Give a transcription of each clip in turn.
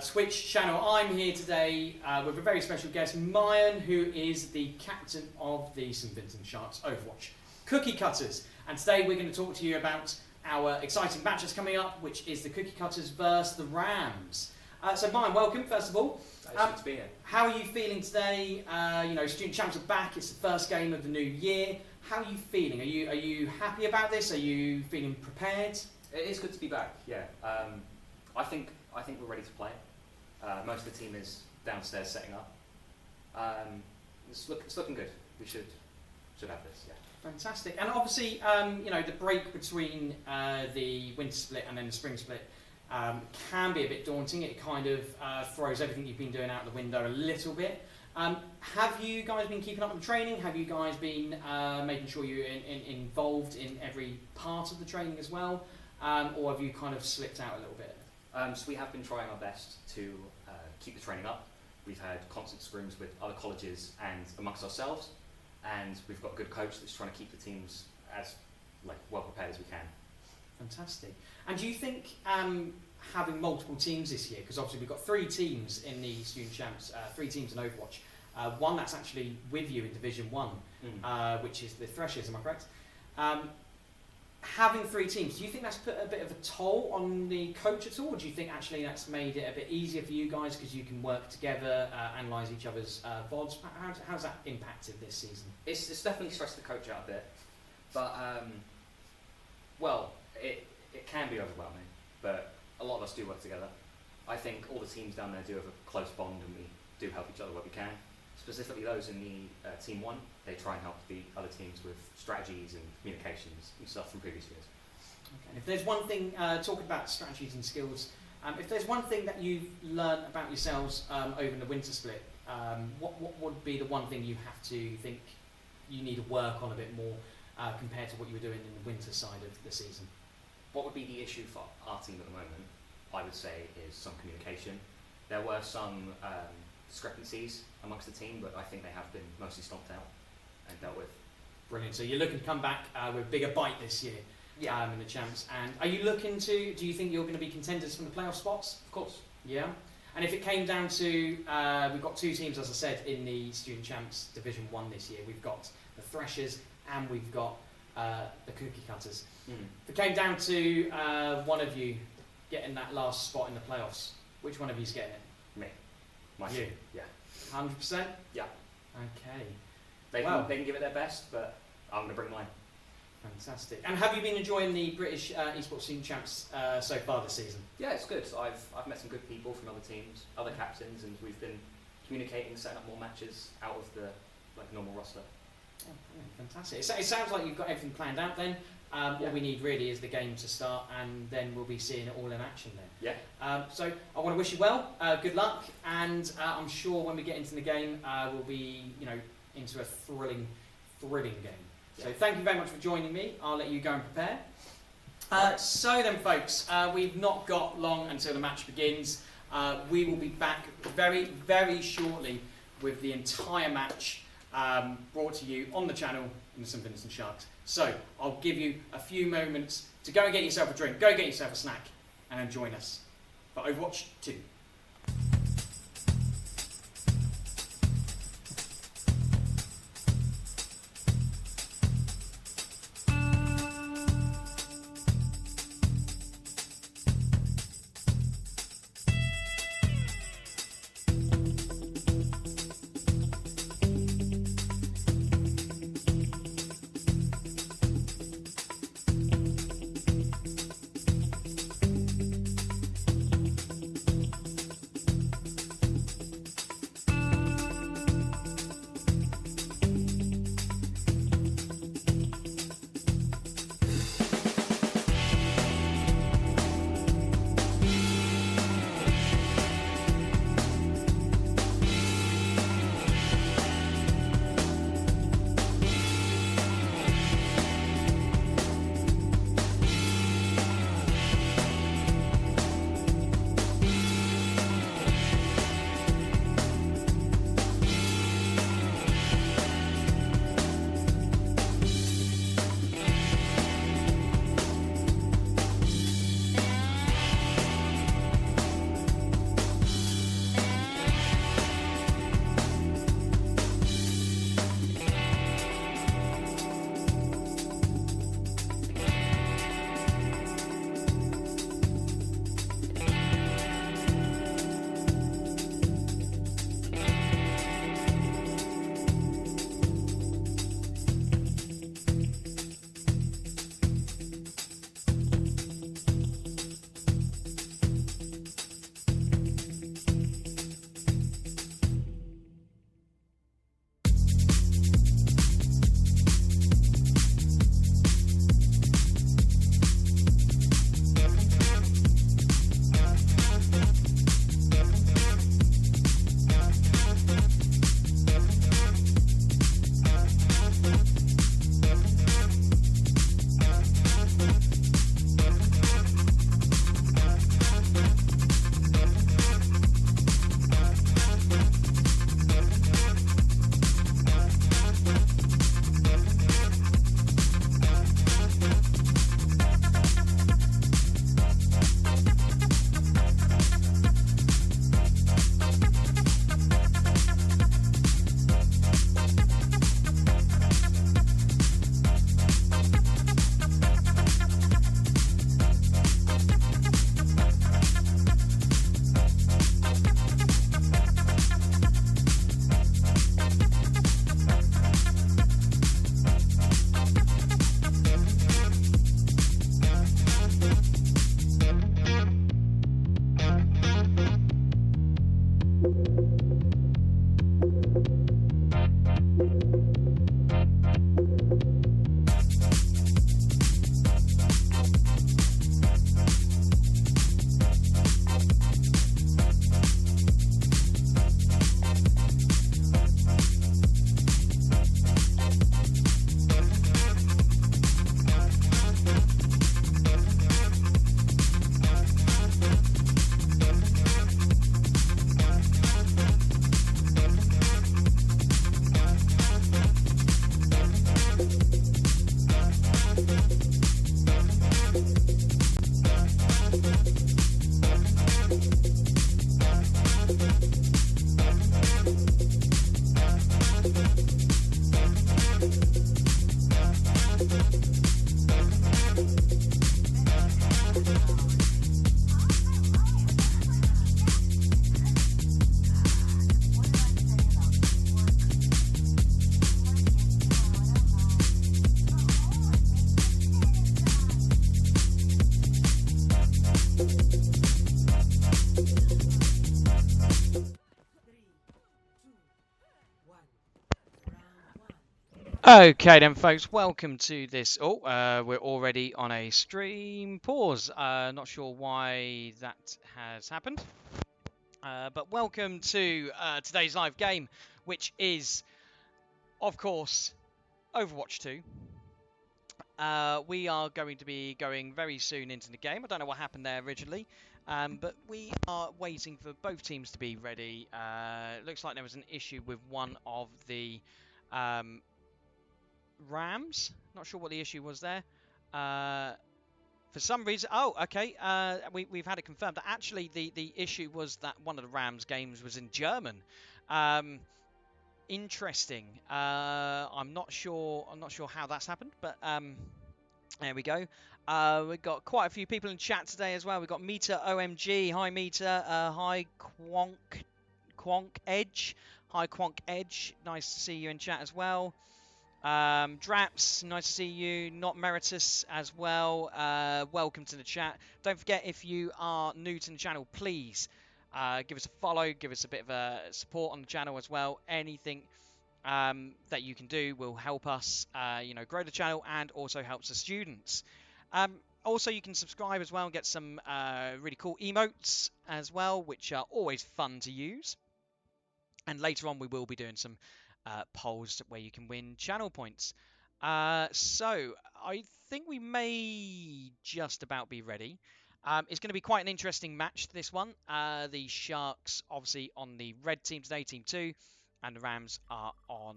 Twitch channel. I'm here today with a very special guest, Mayan, who is the captain of the St Vincent Sharks Overwatch Cookie Cutters. And today we're going to talk to you about our exciting match that's coming up, which is the Cookie Cutters versus the Rams. So Mayan, welcome, first of all. It's good to be here. How are you feeling today? Student Champs are back. It's the first game of the new year. How are you feeling? Are you happy about this? Are you feeling prepared? It is good to be back. Yeah. I think we're ready to play. Most of the team is downstairs setting up. It's looking good. We should have this. Yeah. Fantastic. And obviously, the break between the winter split and then the spring split can be a bit daunting. It kind of throws everything you've been doing out the window a little bit. Have you guys been keeping up with the training? Have you guys been making sure you're involved in every part of the training as well? Or have you kind of slipped out a little bit? So we have been trying our best to keep the training up. We've had constant scrims with other colleges and amongst ourselves, and we've got a good coach that's trying to keep the teams as well prepared as we can. Fantastic. And do you think having multiple teams this year, because obviously we've got 3 teams in the Student Champs, 3 teams in Overwatch, one that's actually with you in Division 1, which is the Threshers, am I correct? Having 3 teams, do you think that's put a bit of a toll on the coach at all, or do you think actually that's made it a bit easier for you guys because you can work together, analyse each other's VODs? How's that impacted this season? It's definitely stressed the coach out a bit, but it can be overwhelming, but a lot of us do work together. I think all the teams down there do have a close bond, and we do help each other where we can. Specifically those in the Team 1, they try and help the other teams with strategies and communications and stuff from previous years. Okay. And if there's one thing, talking about strategies and skills, if there's one thing that you've learned about yourselves over the winter split, what would be the one thing you have to think you need to work on a bit more compared to what you were doing in the winter side of the season? What would be the issue for our team at the moment, I would say, is some communication. There were some discrepancies amongst the team, but I think they have been mostly stomped out and dealt with. Brilliant. So you're looking to come back with a bigger bite this year in the Champs. And are you looking to, do you think you're going to be contenders from the playoff spots? Of course. Yeah. And if it came down to, we've got 2 teams, as I said, in the Student Champs Division 1 this year. We've got the Threshers and we've got the Cookie Cutters. If it came down to one of you getting that last spot in the playoffs, which one of you's getting it? Me. My You? team. Yeah. 100%? Yeah. Okay. They can give it their best, but I'm going to bring mine. Fantastic. And have you been enjoying the British Esports Student Champs so far this season? Yeah, it's good. I've met some good people from other teams, other captains, and we've been communicating, setting up more matches out of the normal roster. Oh, brilliant. Fantastic. It sounds like you've got everything planned out then. All we need really is the game to start, and then we'll be seeing it all in action then. Yeah. So I want to wish you well, good luck, and I'm sure when we get into the game, we'll be into a thrilling game. So thank you very much for joining me. I'll let you go and prepare. So then, folks, we've not got long until the match begins. We will be back very, very shortly with the entire match brought to you on the channel in the St Vincent Sharks. So I'll give you a few moments to go and get yourself a drink, go get yourself a snack, and then join us for Overwatch 2. Okay then, folks, welcome to this. We're already on a stream pause. Not sure why that has happened. But welcome to today's live game, which is, of course, Overwatch 2. We are going to be going very soon into the game. I don't know what happened there originally, but we are waiting for both teams to be ready. It looks like there was an issue with one of the Rams. Not sure what the issue was there. For some reason, okay. We've had it confirmed that actually the issue was that one of the Rams games was in German. Interesting. I'm not sure how that's happened, but there we go. We've got quite a few people in chat today as well. We've got Meter OMG. Hi Meter. Hi Quonk Edge. Hi Quonk Edge. Nice to see you in chat as well. Draps, nice to see you. Not Meritus as well. Welcome to the chat. Don't forget, if you are new to the channel, please give us a follow, give us a bit of support on the channel as well. Anything that you can do will help us, grow the channel and also helps the students. Also, you can subscribe as well and get some really cool emotes as well, which are always fun to use. And later on, we will be doing some polls where you can win channel points. So I think we may just about be ready. It's going to be quite an interesting match, this one. The Sharks obviously on the red team today, team 2, and the Rams are on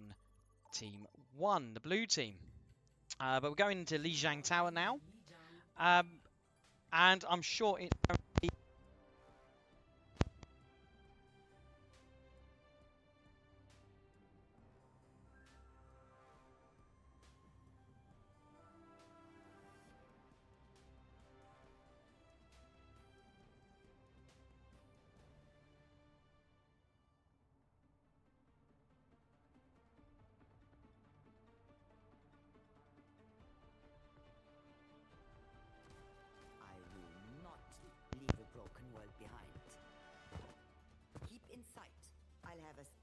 team 1, the blue team. But we're going into Lijiang Tower now. And I'm sure it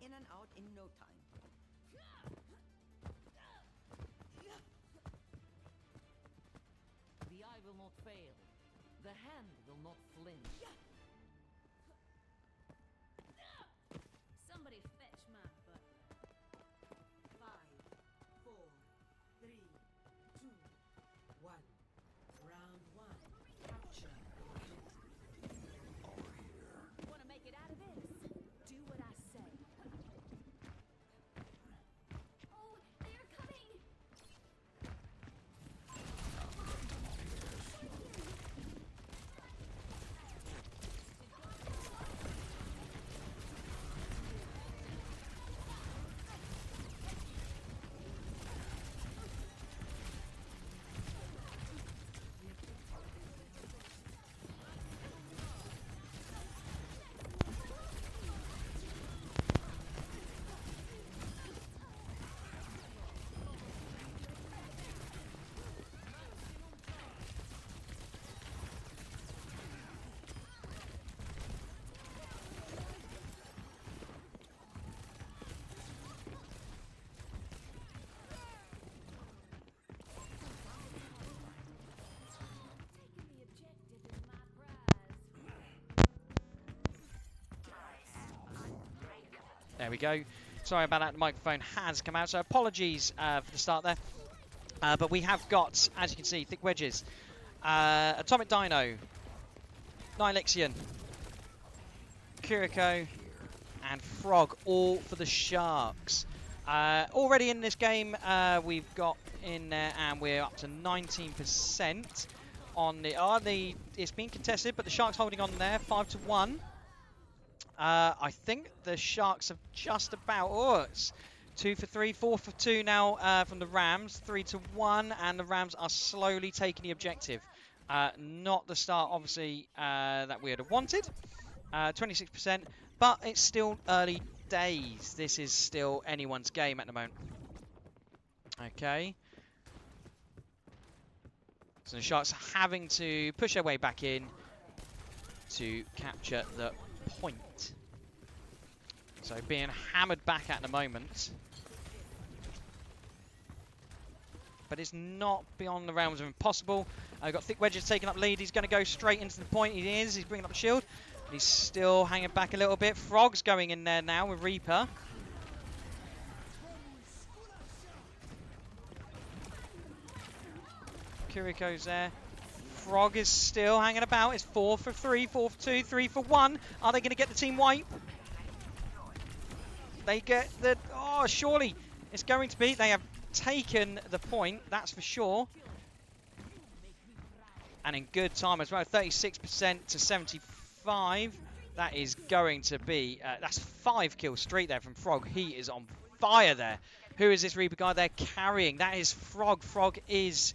in and out in no time. The eye will not fail. The hand will not flinch. Somebody fetch my butler. 5, 4, 3, 2, 1. Round 1. Capture. Want to make it out of this? Do what I say. Oh, they're coming! Taking the objective is my prize. There we go. Sorry about that, the microphone has come out, so apologies for the start there. But we have got, as you can see, thick wedges. Atomic Dino, Nylixian, Kiriko, and Frog, all for the Sharks. Already in this game, we've got in there, and we're up to 19% on the. It's been contested, but the Sharks holding on there, 5-1. I think the Sharks have just about. Oh, it's 2 for 3, 4 for 2 now from the Rams, 3-1, and the Rams are slowly taking the objective. Not the start, obviously, that we would have wanted. 26%, but it's still early days. This is still anyone's game at the moment. Okay. So the Sharks are having to push their way back in to capture the point. So being hammered back at the moment. but it's not beyond the realms of impossible. Got Thick Wedges taking up lead. He's going to go straight into the point. He is. He's bringing up the shield. But he's still hanging back a little bit. Frog's going in there now with Reaper. Kiriko's there. Frog is still hanging about. It's 4 for 3, 4 for 2, 3 for 1. Are they going to get the team wipe? They get the... Oh, surely it's going to be. They have taken the point, that's for sure. And in good time as well. 36% to 75. That is going to be... that's 5 kills straight there from Frog. He is on fire there. Who is this Reaper guy they're carrying? That is Frog. Frog is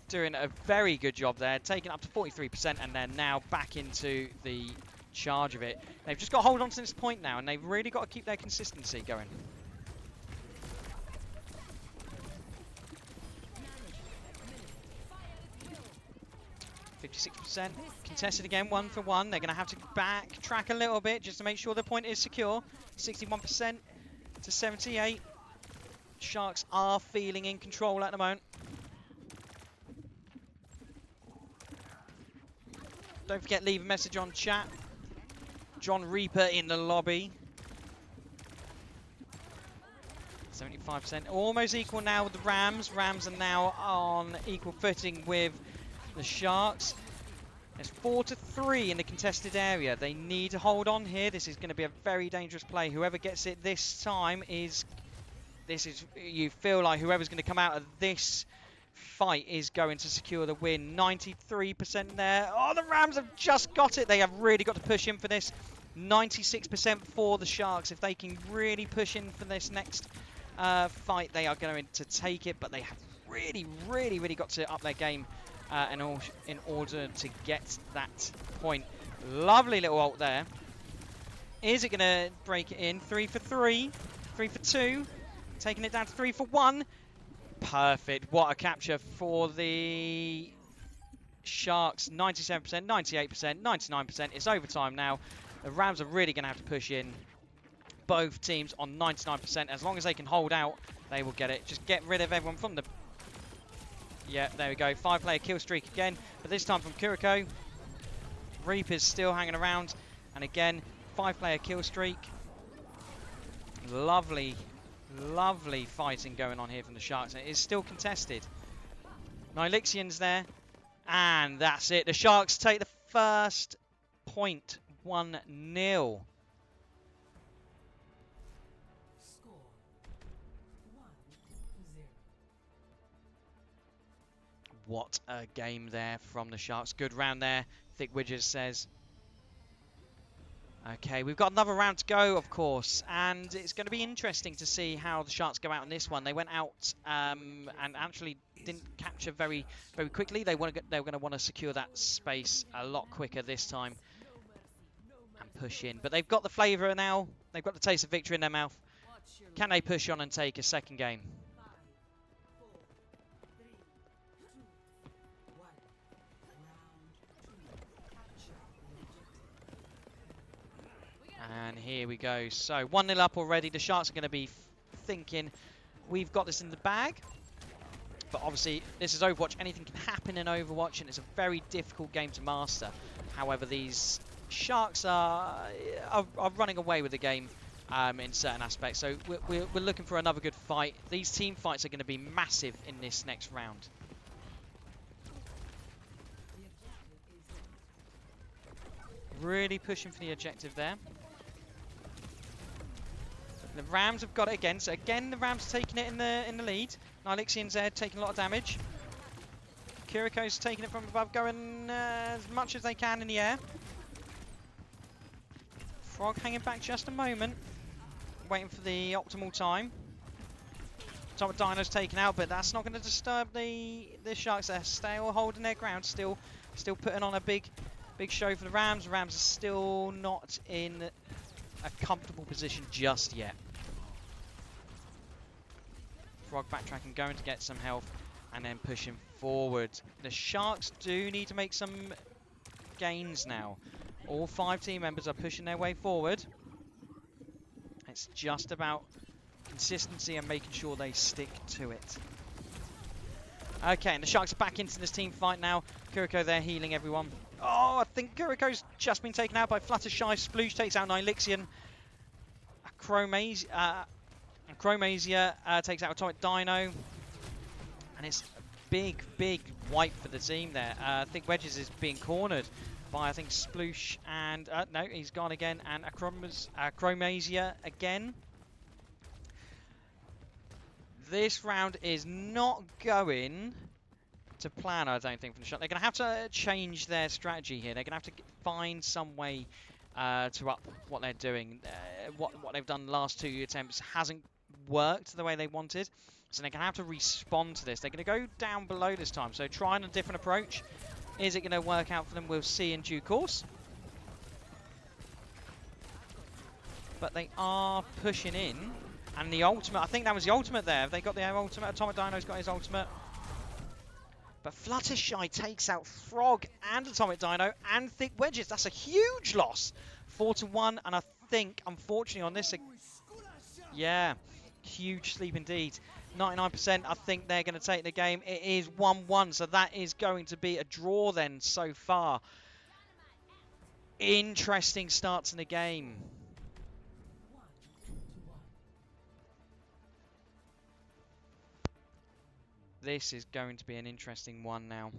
doing a very good job there, taking up to 43%, and they're now back into the charge of it. They've just got to hold on to this point now, and they've really got to keep their consistency going. %, contested again, 1 for 1. They're going to have to backtrack a little bit just to make sure the point is secure. 61% to 78. Sharks are feeling in control at the moment. Don't forget, leave a message on chat. John Reaper in the lobby. 75%. Almost equal now with the Rams. Rams are now on equal footing with the Sharks. It's 4 to 3 in the contested area. They need to hold on here. This is going to be a very dangerous play. Whoever gets it this time is... You feel like whoever's going to come out of this fight is going to secure the win. 93% there. Oh, the Rams have just got it. They have really got to push in for this. 96% for the Sharks. If they can really push in for this next fight, they are going to take it. But they have really got to up their game in order to get that point. Lovely little ult there. Is it going to break it in? 3 for 3. 3 for 2. Taking it down to 3 for 1. Perfect. What a capture for the Sharks. 97%, 98%, 99%. It's overtime now. The Rams are really going to have to push in. Both teams on 99%. As long as they can hold out, they will get it. Just get rid of everyone from the... Yeah, there we go. 5-player kill streak again. But this time from Kuriko. Reaper's still hanging around. And again, 5-player kill streak. Lovely fighting going on here from the Sharks. It is still contested. Nylixian's there. And that's it. The Sharks take the first point. 1-0. Score 1-0. What a game there from the Sharks. Good round there, Thick Widgers says. Okay, we've got another round to go, of course, and it's going to be interesting to see how the Sharks go out in this one. They went out and actually didn't capture very quickly. They were going to want to secure that space a lot quicker this time and push in. But they've got the flavour now. They've got the taste of victory in their mouth. Can they push on and take a second game? 5, 4, 3, 2, 1. Round 2. Capture the objective. And here we go. So 1-0 up already. The Sharks are going to be thinking, we've got this in the bag. But obviously, this is Overwatch. Anything can happen in Overwatch, and it's a very difficult game to master. However, these Sharks are running away with the game in certain aspects. So we're looking for another good fight. These team fights are going to be massive in this next round. Really pushing for the objective there. The Rams have got it again. So again, the Rams taking it in the lead. Nylixian's there taking a lot of damage. Kuriko's taking it from above, going as much as they can in the air. Frog hanging back just a moment, waiting for the optimal time. Top of Dino's taken out, but that's not going to disturb the Sharks. They're still holding their ground, still putting on a big show for the Rams. The Rams are still not in a comfortable position just yet. Frog backtracking, going to get some health, and then pushing forward. The Sharks do need to make some gains now. All 5 team members are pushing their way forward. It's just about consistency and making sure they stick to it. Okay, and the Sharks are back into this team fight now. Kuriko there healing everyone. Oh, I think Kuriko's just been taken out by Fluttershy. Sploosh takes out Nylixion. Chromasia takes out Atomic Dino. And it's a big, big wipe for the team there. I think Wedges is being cornered by, I think, Sploosh and... no, he's gone again. And Chromasia again. This round is not going to plan, I don't think, from the shot. They're going to have to change their strategy here. They're going to have to find some way to up what they're doing. What they've done the last 2 attempts hasn't worked the way they wanted. So they're going to have to respond to this. They're going to go down below this time. So trying a different approach. Is it going to work out for them? We'll see in due course. But they are pushing in. And the ultimate, I think that was the ultimate there. Have they got their ultimate? Atomic Dino's got his ultimate. But Fluttershy takes out Frog and Atomic Dino and Thick Wedges. That's a huge loss. 4-1. And I think, unfortunately, on this... Yeah, huge sleep indeed. 99%, I think they're going to take the game. It is 1-1, so that is going to be a draw then so far. Interesting start to the game. This is going to be an interesting one now.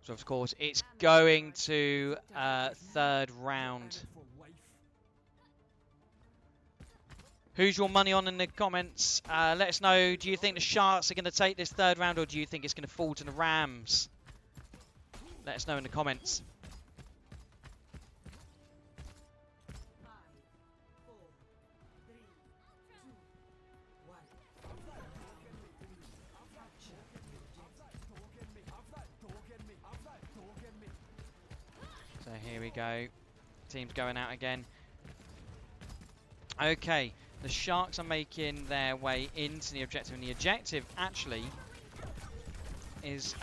So, of course, it's going to third round. Who's your money on in the comments? Let us know. Do you think the Sharks are going to take this third round, or do you think it's going to fall to the Rams? Let us know in the comments. So here we go. Team's going out again. Okay. The Sharks are making their way into the objective, and the objective actually is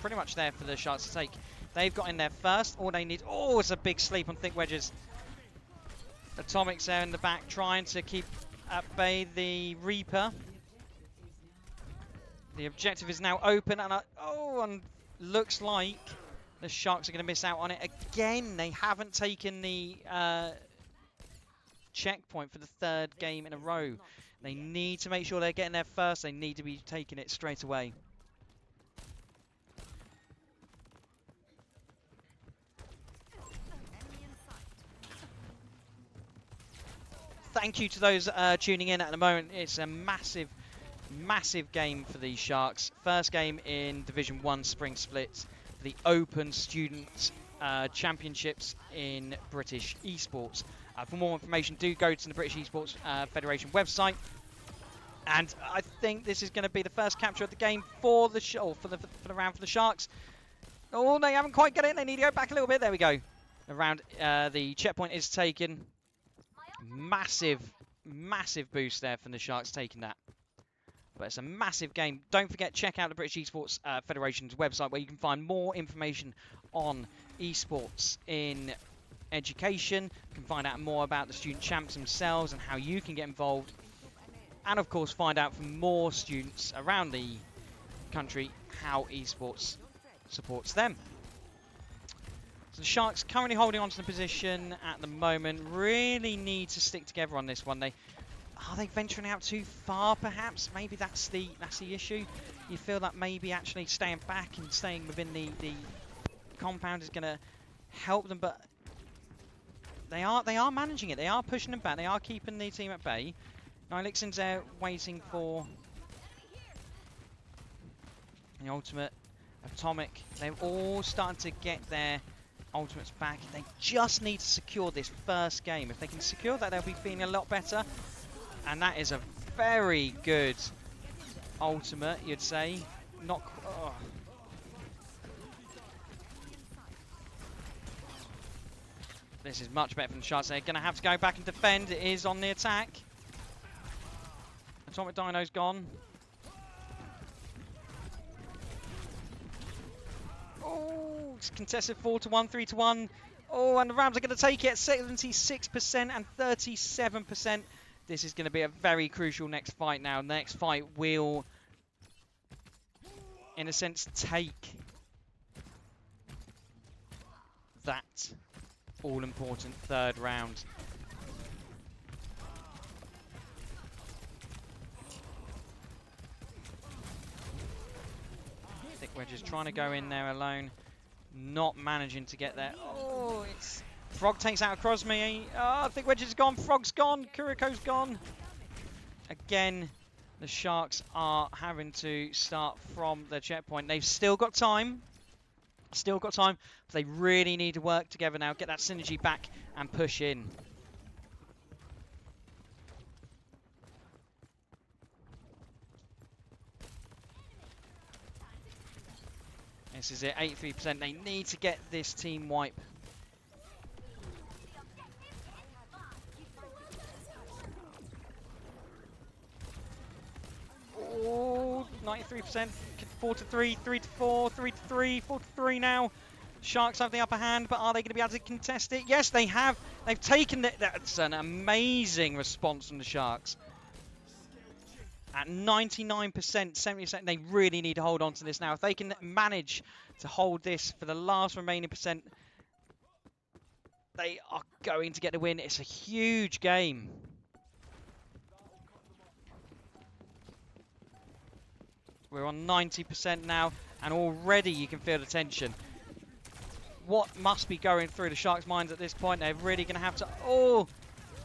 pretty much there for the Sharks to take. They've got in there first. All they need... Oh, it's a big sleep on Thick Wedges. Atomic's there in the back trying to keep at bay the Reaper. The objective is now open, and and looks like the Sharks are going to miss out on it again. They haven't taken the... checkpoint for the third game in a row. They need to make sure they're getting there first. They need to be taking it straight away. Thank you to those tuning in at the moment. It's a massive, massive game for the Sharks. First game in Division 1 Spring Split for the Open Student Championships in British esports. For more information, do go to the British Esports Federation website. And I think this is going to be the first capture of the game for the for the round for the Sharks. Oh, they haven't quite got it. They need to go back a little bit. There we go. The round, the checkpoint is taken. Massive, massive boost there from the Sharks taking that. But it's a massive game. Don't forget, check out the British Esports Federation's website where you can find more information on esports in education. You can find out more about the student champs themselves and how you can get involved. And of course, find out from more students around the country how esports supports them. So the Sharks currently holding on to the position at the moment. Really need to stick together on this one. Are they venturing out too far, perhaps? Maybe that's the issue. You feel that maybe actually staying back and staying within the compound is going to help them, but they are managing it. They are pushing them back. They are keeping the team at bay. Nylixion's there waiting for the ultimate. Atomic. They're all starting to get their ultimates back. They just need to secure this first game. If they can secure that, they'll be feeling a lot better. And that is a very good ultimate, you'd say. Not... Oh. This is much better from the Sharks. They're going to have to go back and defend. It is on the attack. Atomic Dino's gone. Oh, it's contested 4-1, 3-1. Oh, and the Rams are going to take it at 76% and 37%. This is going to be a very crucial next fight now. The next fight will, in a sense, take that all-important third round. I think we're just trying to go in there alone, not managing to get there. Oh, it's... Frog takes out across me. Oh, I think Wedge is gone. Frog's gone. Kuriko's gone. Again, the Sharks are having to start from the checkpoint. They've still got time. Still got time. But they really need to work together now. Get that synergy back and push in. This is it. 83%. They need to get this team wipe. Oh, 93%, 4-3, 3-4, 3-3, 4-3 now. Sharks have the upper hand, but are they going to be able to contest it? Yes, they have. They've taken it. That's an amazing response from the Sharks. At 99%, 70%, they really need to hold on to this now. If they can manage to hold this for the last remaining percent, they are going to get the win. It's a huge game. We're on 90% now, and already you can feel the tension. What must be going through the Sharks' minds at this point? They're really going to have to... Oh!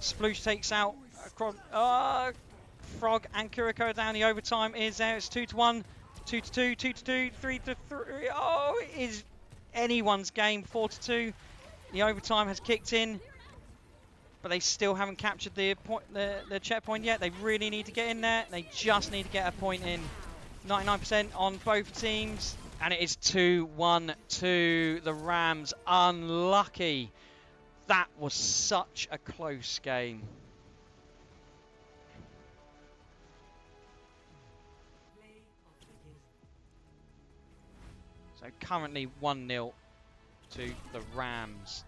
Sploosh takes out... Frog and Kuriko are down. The overtime is there. It's 2-1, 2-2, 2-2, 3-3. Oh, it is anyone's game. 4-2. The overtime has kicked in, but they still haven't captured the checkpoint yet. They really need to get in there. They just need to get a point in. 99% on both teams, and it is 2-1 to the Rams. Unlucky. That was such a close game. So currently 1-0 to the Rams.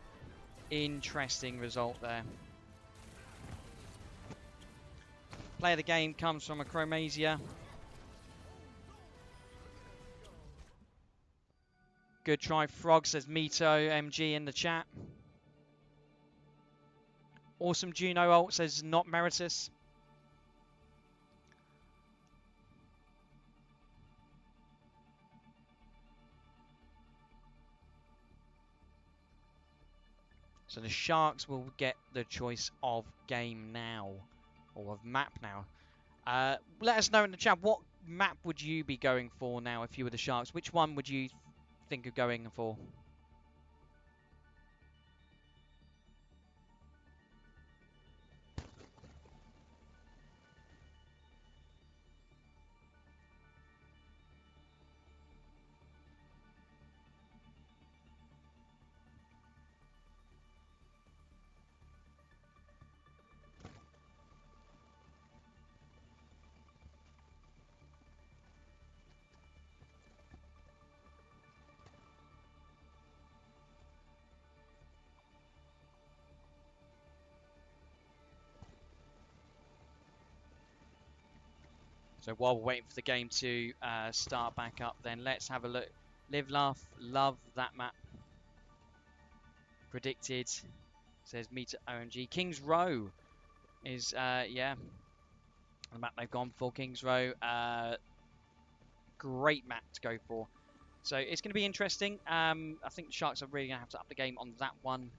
Interesting result there. Player of the game comes from a Chromasia. Good try, Frog, says Mito MG in the chat. Awesome Juno ult says not Meritus. So the Sharks will get the choice of game now, or of map now. Let us know in the chat, what map would you be going for now if you were the Sharks? Which one would you think of going for? So while we're waiting for the game to start back up, then let's have a look. Live, laugh, love that map. Predicted, says Meter OMG. Kings Row is, yeah, the map they've gone for. Kings Row, great map to go for. So it's going to be interesting. I think the Sharks are really going to have to up the game on that one.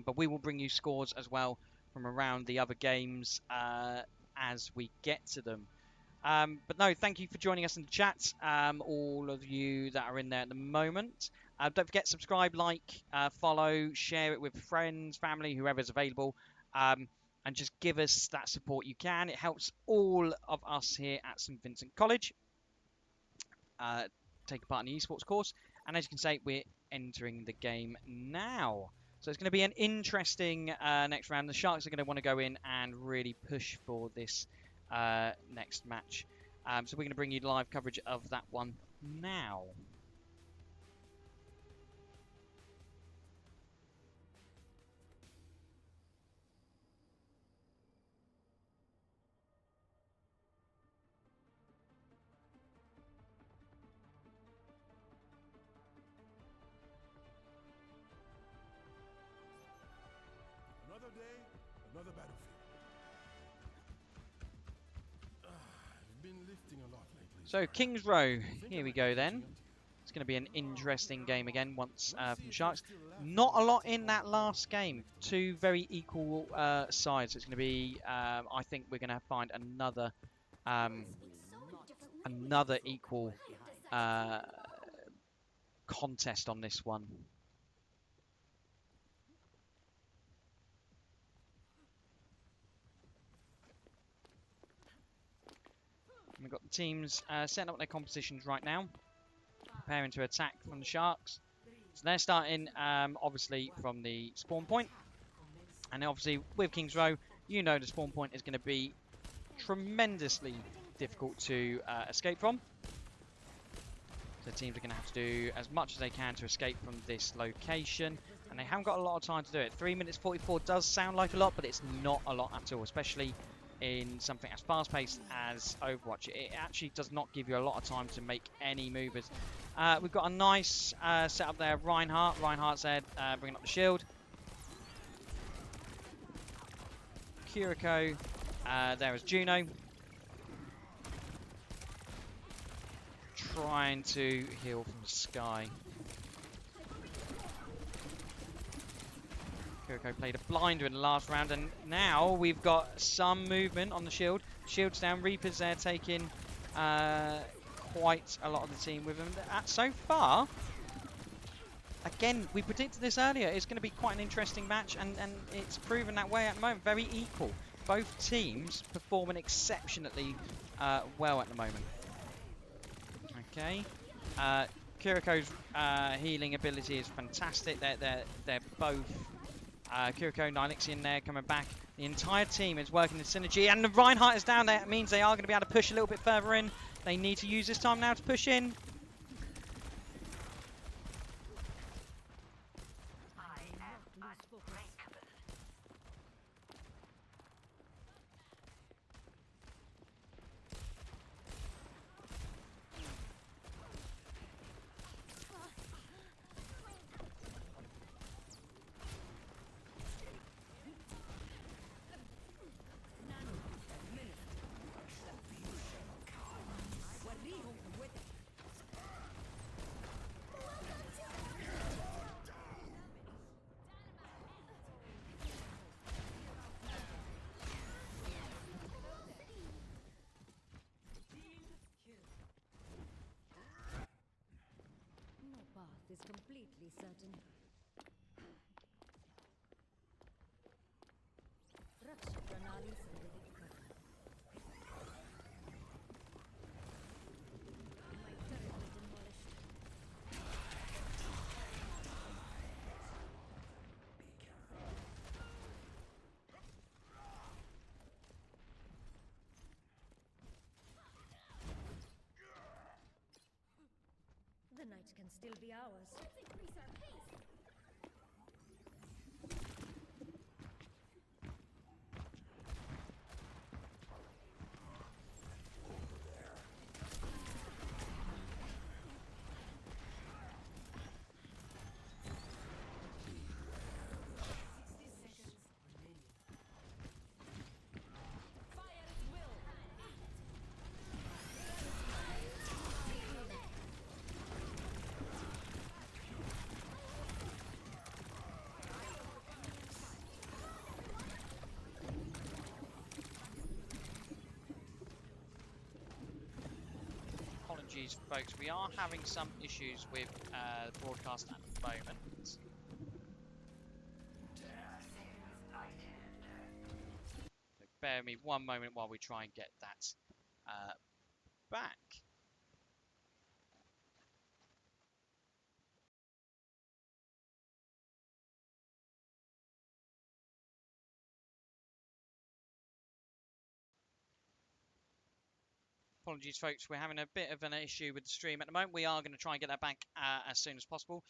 But we will bring you scores as well from around the other games as we get to them. But no, thank you for joining us in the chat, all of you that are in there at the moment. Don't forget, subscribe, like, follow, share it with friends, family, whoever's available, and just give us that support you can. It helps all of us here at St Vincent College take part in the esports course. And as you can see, we're entering the game now. So it's going to be an interesting next round. The Sharks are going to want to go in and really push for this next match. So we're going to bring you live coverage of that one now. another battlefield. I've been lifting a lot lately. So Kings Row, here we go then. It's going to be an interesting game again once from the Sharks. Not a lot in that last game. Two very equal sides. It's going to be, I think we're going to find another another equal contest on this one. We've got the teams setting up their compositions right now, preparing to attack from the Sharks. So they're starting obviously from the spawn point, and obviously with Kings Row, you know the spawn point is going to be tremendously difficult to escape from. So teams are going to have to do as much as they can to escape from this location, and they haven't got a lot of time to do it. 3 minutes 44 does sound like a lot, but it's not a lot at all, especially in something as fast-paced as Overwatch. It actually does not give you a lot of time to make any movers. We've got a nice setup there. Reinhardt's there, bringing up the shield. Kuriko there is Juno. Trying to heal from the sky. Kuriko played a blinder in the last round, and now we've got some movement on the shield. Shield's down. Reaper's there taking quite a lot of the team with him. So far, again, we predicted this earlier. It's going to be quite an interesting match, and it's proven that way at the moment. Very equal. Both teams performing exceptionally well at the moment. Okay. Kuriko's healing ability is fantastic. They're both Kuriko and Nylixian there coming back. The entire team is working in synergy, and the Reinhardt is down there. It means they are going to be able to push a little bit further in. They need to use this time now to push in. Is completely certain. Raksha Pranali Sangadit Kar. My turret was demolished. The night can still be ours. Let's increase our pace. Apologies, folks. We are having some issues with the broadcast at the moment. So bear with me one moment while we try and get that back. Apologies, folks. We're having a bit of an issue with the stream at the moment. We are going to try and get that back as soon as possible.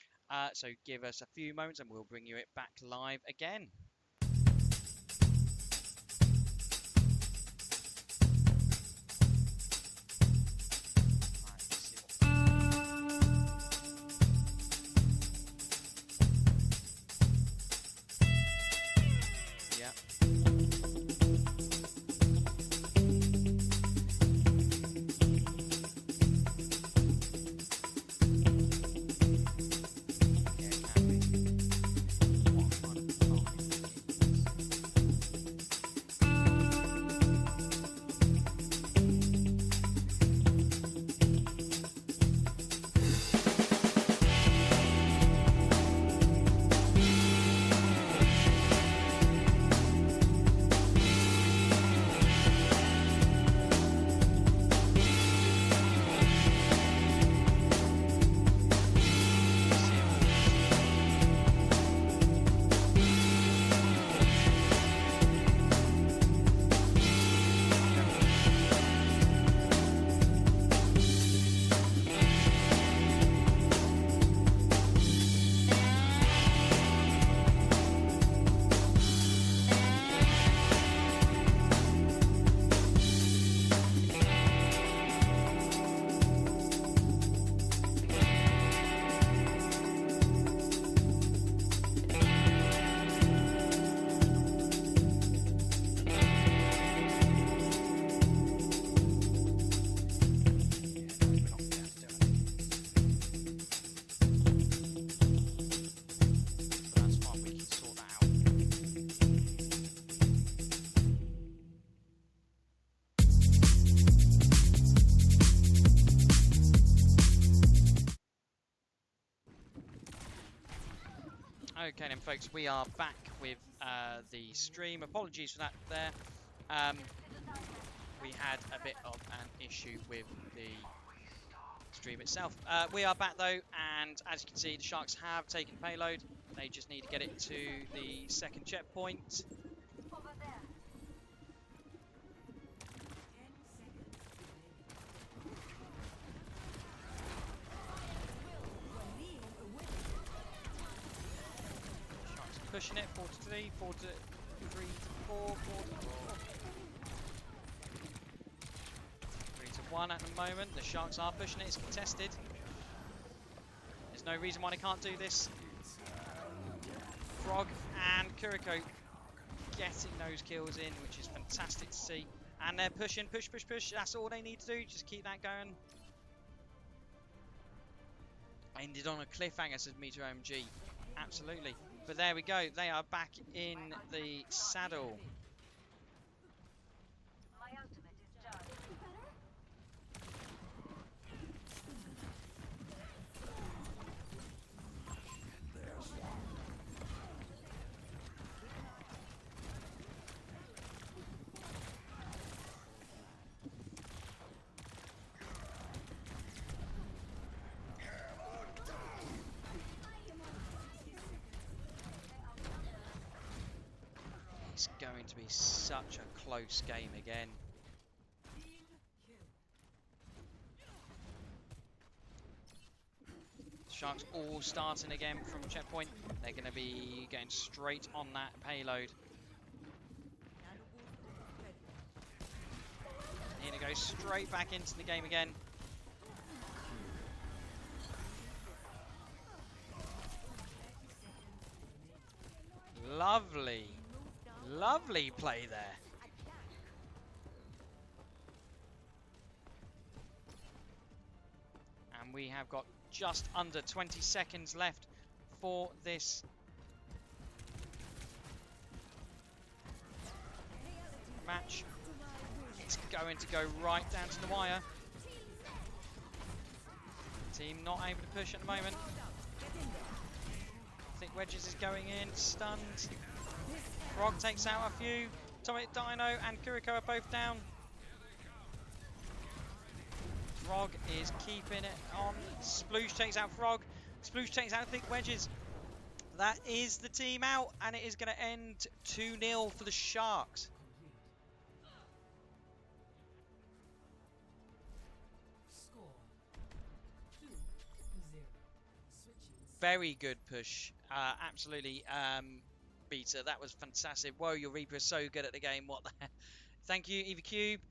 So give us a few moments and we'll bring you it back live again. Yeah. Okay then folks, we are back with the stream. Apologies for that there. We had a bit of an issue with the stream itself. We are back though, and as you can see, the Sharks have taken payload. They just need to get it to the second checkpoint. 10 seconds Sharks pushing it, 4 to 3, 4 to 3 to 4, 4 to 4. 3 to 1 at the moment. The Sharks are pushing it, it's contested. There's no reason why they can't do this. Frog and Kuriko getting those kills in, which is fantastic to see. And they're pushing, push. That's all they need to do. Just keep that going. Ended on a cliffhanger, says Meter OMG. Absolutely. But there we go. They are back in the saddle. My ultimate is charged. It's going to be such a close game again. Team kill. Sharks all starting again from checkpoint. They're going to be going straight on that payload. Here to go straight back into the game again. Lovely, lovely play there. And we have got just under 20 seconds left for this match. It's going to go right down to the wire. Team not able to push at the moment. I think Wedges is going in, stunned. Frog takes out a few. Atomic Dino and Kuriko are both down. Frog is keeping it on. Sploosh takes out Frog. Sploosh takes out Thick Wedges. That is the team out, and it is going to end 2-0 for the Sharks. Score 2-0. Switching. Very good push. Absolutely. Beta, that was fantastic. Whoa, your Reaper is so good at the game. What the heck? Thank you, Eva Cube.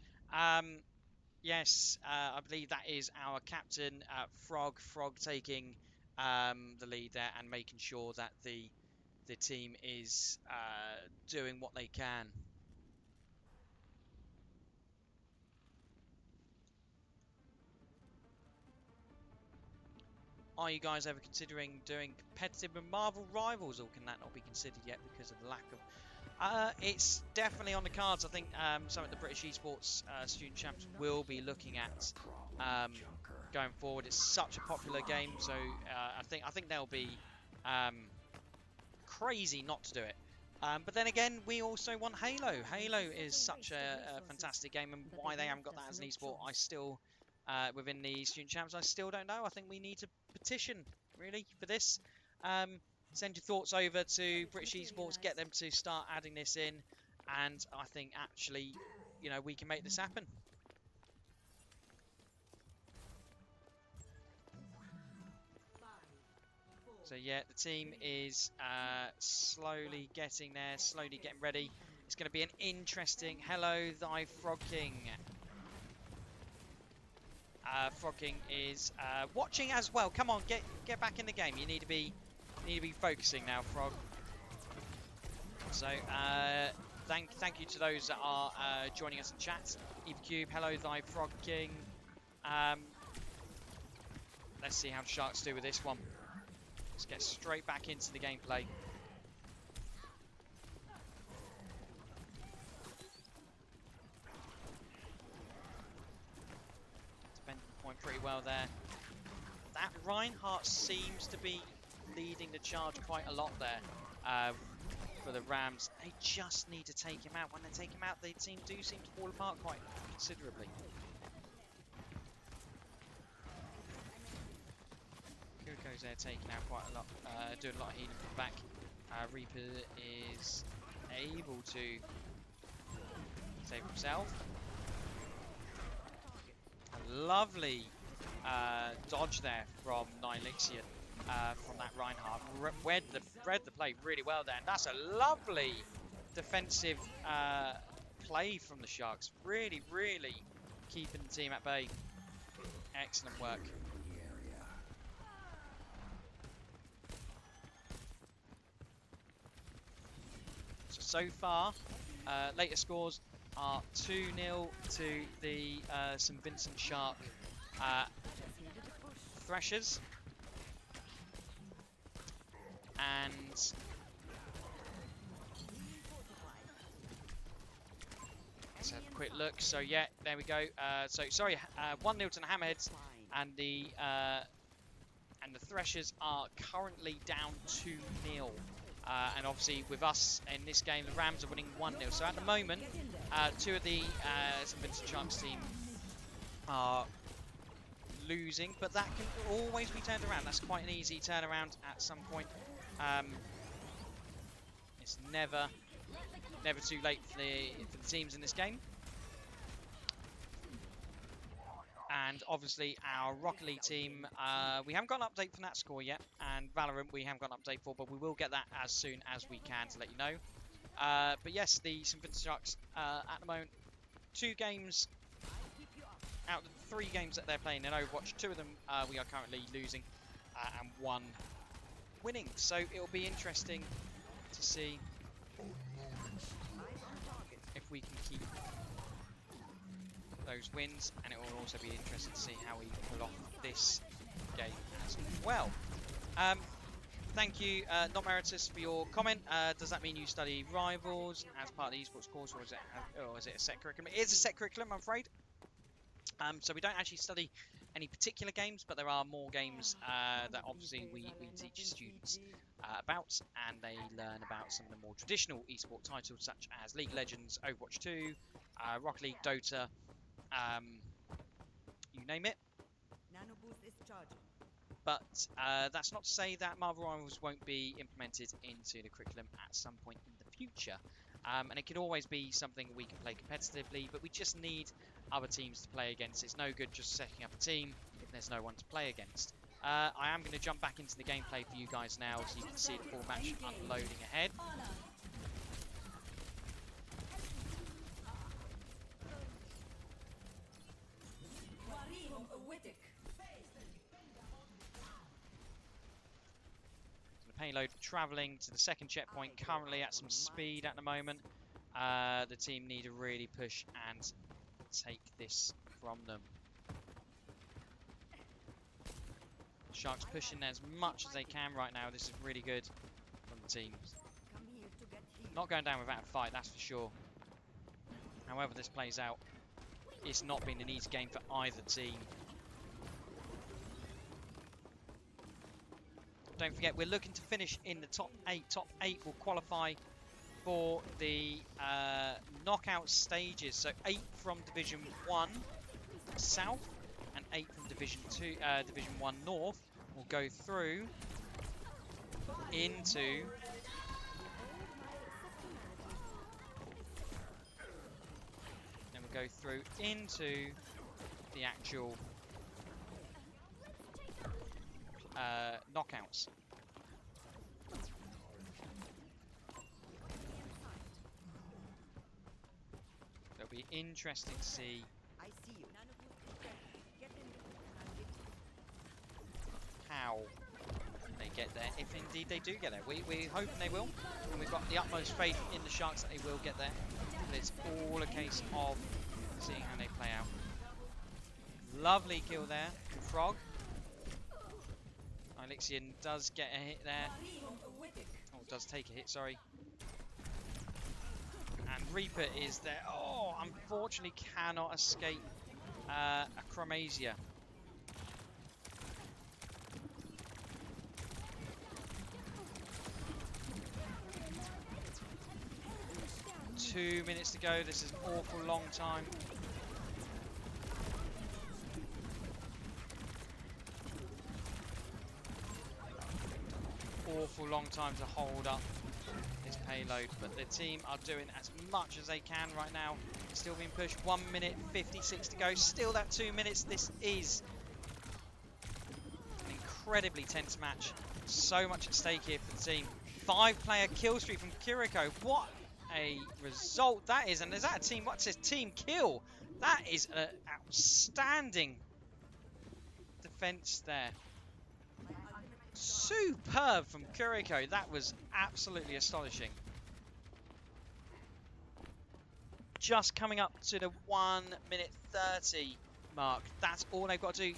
Yes, I believe that is our captain, Frog. Frog taking the lead there and making sure that the team is doing what they can. Are you guys ever considering doing competitive with Marvel Rivals, or can that not be considered yet because of the lack of... it's definitely on the cards. I think some of the British esports student champs will be looking at going forward. It's such a popular game, so I think they'll be crazy not to do it. But then again, we also want Halo. Halo is such a fantastic game, and why they haven't got that as an esport, I still, within the student champs, I still don't know. I think we need to petition, really, for this. Send your thoughts over to British esports, get them to start adding this in, and I think actually, you know, we can make this happen. So yeah, the team is slowly getting there, slowly getting ready. It's going to be an interesting... Hello, thy Frog King. Frog King is watching as well. Come on, get back in the game. You need to be focusing now, Frog. So thank you to those that are joining us in chat. Eva Cube, hello, thy Frog King. Let's see how Sharks do with this one. Let's get straight back into the gameplay. Defending the point pretty well there. That Reinhardt seems to be leading the charge quite a lot there for the Rams. They just need to take him out. When they take him out, the team do seem to fall apart quite considerably. Kuriko's there taking out quite a lot, doing a lot of healing from the back. Reaper is able to save himself. A lovely dodge there from Nylixian from that Reinhardt. Read the play really well there, and that's a lovely defensive play from the Sharks. Really, really keeping the team at bay. Excellent work. So far, latest scores are 2-0 to the St Vincent Shark Thrashers. And let's have a quick look. So yeah, there we go. 1-0 to the Hammerheads, and the Thrashers are currently down 2-0. And obviously with us in this game, the Rams are winning 1-0. So at the moment, two of the St Vincent Sharks team are losing, but that can always be turned around. That's quite an easy turnaround at some point. It's never too late for the teams in this game. And obviously our Rocket League team, we haven't got an update for that score yet, and Valorant we haven't got an update for, but we will get that as soon as we can to let you know. But yes, the St Vincent Sharks at the moment, 2 games out of the 3 games that they're playing in Overwatch, 2 of them we are currently losing, and 1 winning. So it'll be interesting to see if we can keep those wins, and it will also be interesting to see how we pull off this game as well. Thank you, Not Meritus, for your comment. Does that mean you study Rivals as part of the esports course, or is it a set curriculum? It is a set curriculum, I'm afraid. So we don't actually study any particular games, but there are more games that obviously we teach students about, and they learn about some of the more traditional esport titles such as League of Legends, Overwatch 2, Rocket League, Dota, you name it. Nano boost is charging. But that's not to say that Marvel Rivals won't be implemented into the curriculum at some point in the future. And it can always be something we can play competitively, but we just need other teams to play against. It's no good just setting up a team if there's no one to play against. I am going to jump back into the gameplay for you guys now so you can see the full match unloading ahead. The payload travelling to the second checkpoint, currently at some speed at the moment. The team need to really push and take this from them. Sharks pushing as much as they can right now. This is really good from the teams. Not going down without a fight, that's for sure. However this plays out, it's not been an easy game for either team. Don't forget, we're looking to finish in the top 8. Top 8 will qualify for the knockout stages. So 8 from Division 1 South and 8 from Division 1 North will go through into the actual knockouts. It'll be interesting to see how they get there, if indeed they do get there. We're hoping they will, and we've got the utmost faith in the Sharks that they will get there. But it's all a case of seeing how they play out. Lovely kill there from Frog. Elixion does get a hit there. Oh, does take a hit, sorry. And Reaper is there. Oh, unfortunately cannot escape a Chromasia. 2 minutes to go. This is an awful long time. Awful long time to hold up this payload, but the team are doing as much as they can right now. Still being pushed. 1 minute 56 to go. Still that 2 minutes. This is an incredibly tense match. So much at stake here for the team. 5-player kill streak from Kiriko. What a result that is! And is that a team? What says team kill? That is an outstanding defense there. Superb from Kuriko. That was absolutely astonishing. Just coming up to the 1 minute 30 mark. That's all they've got to do.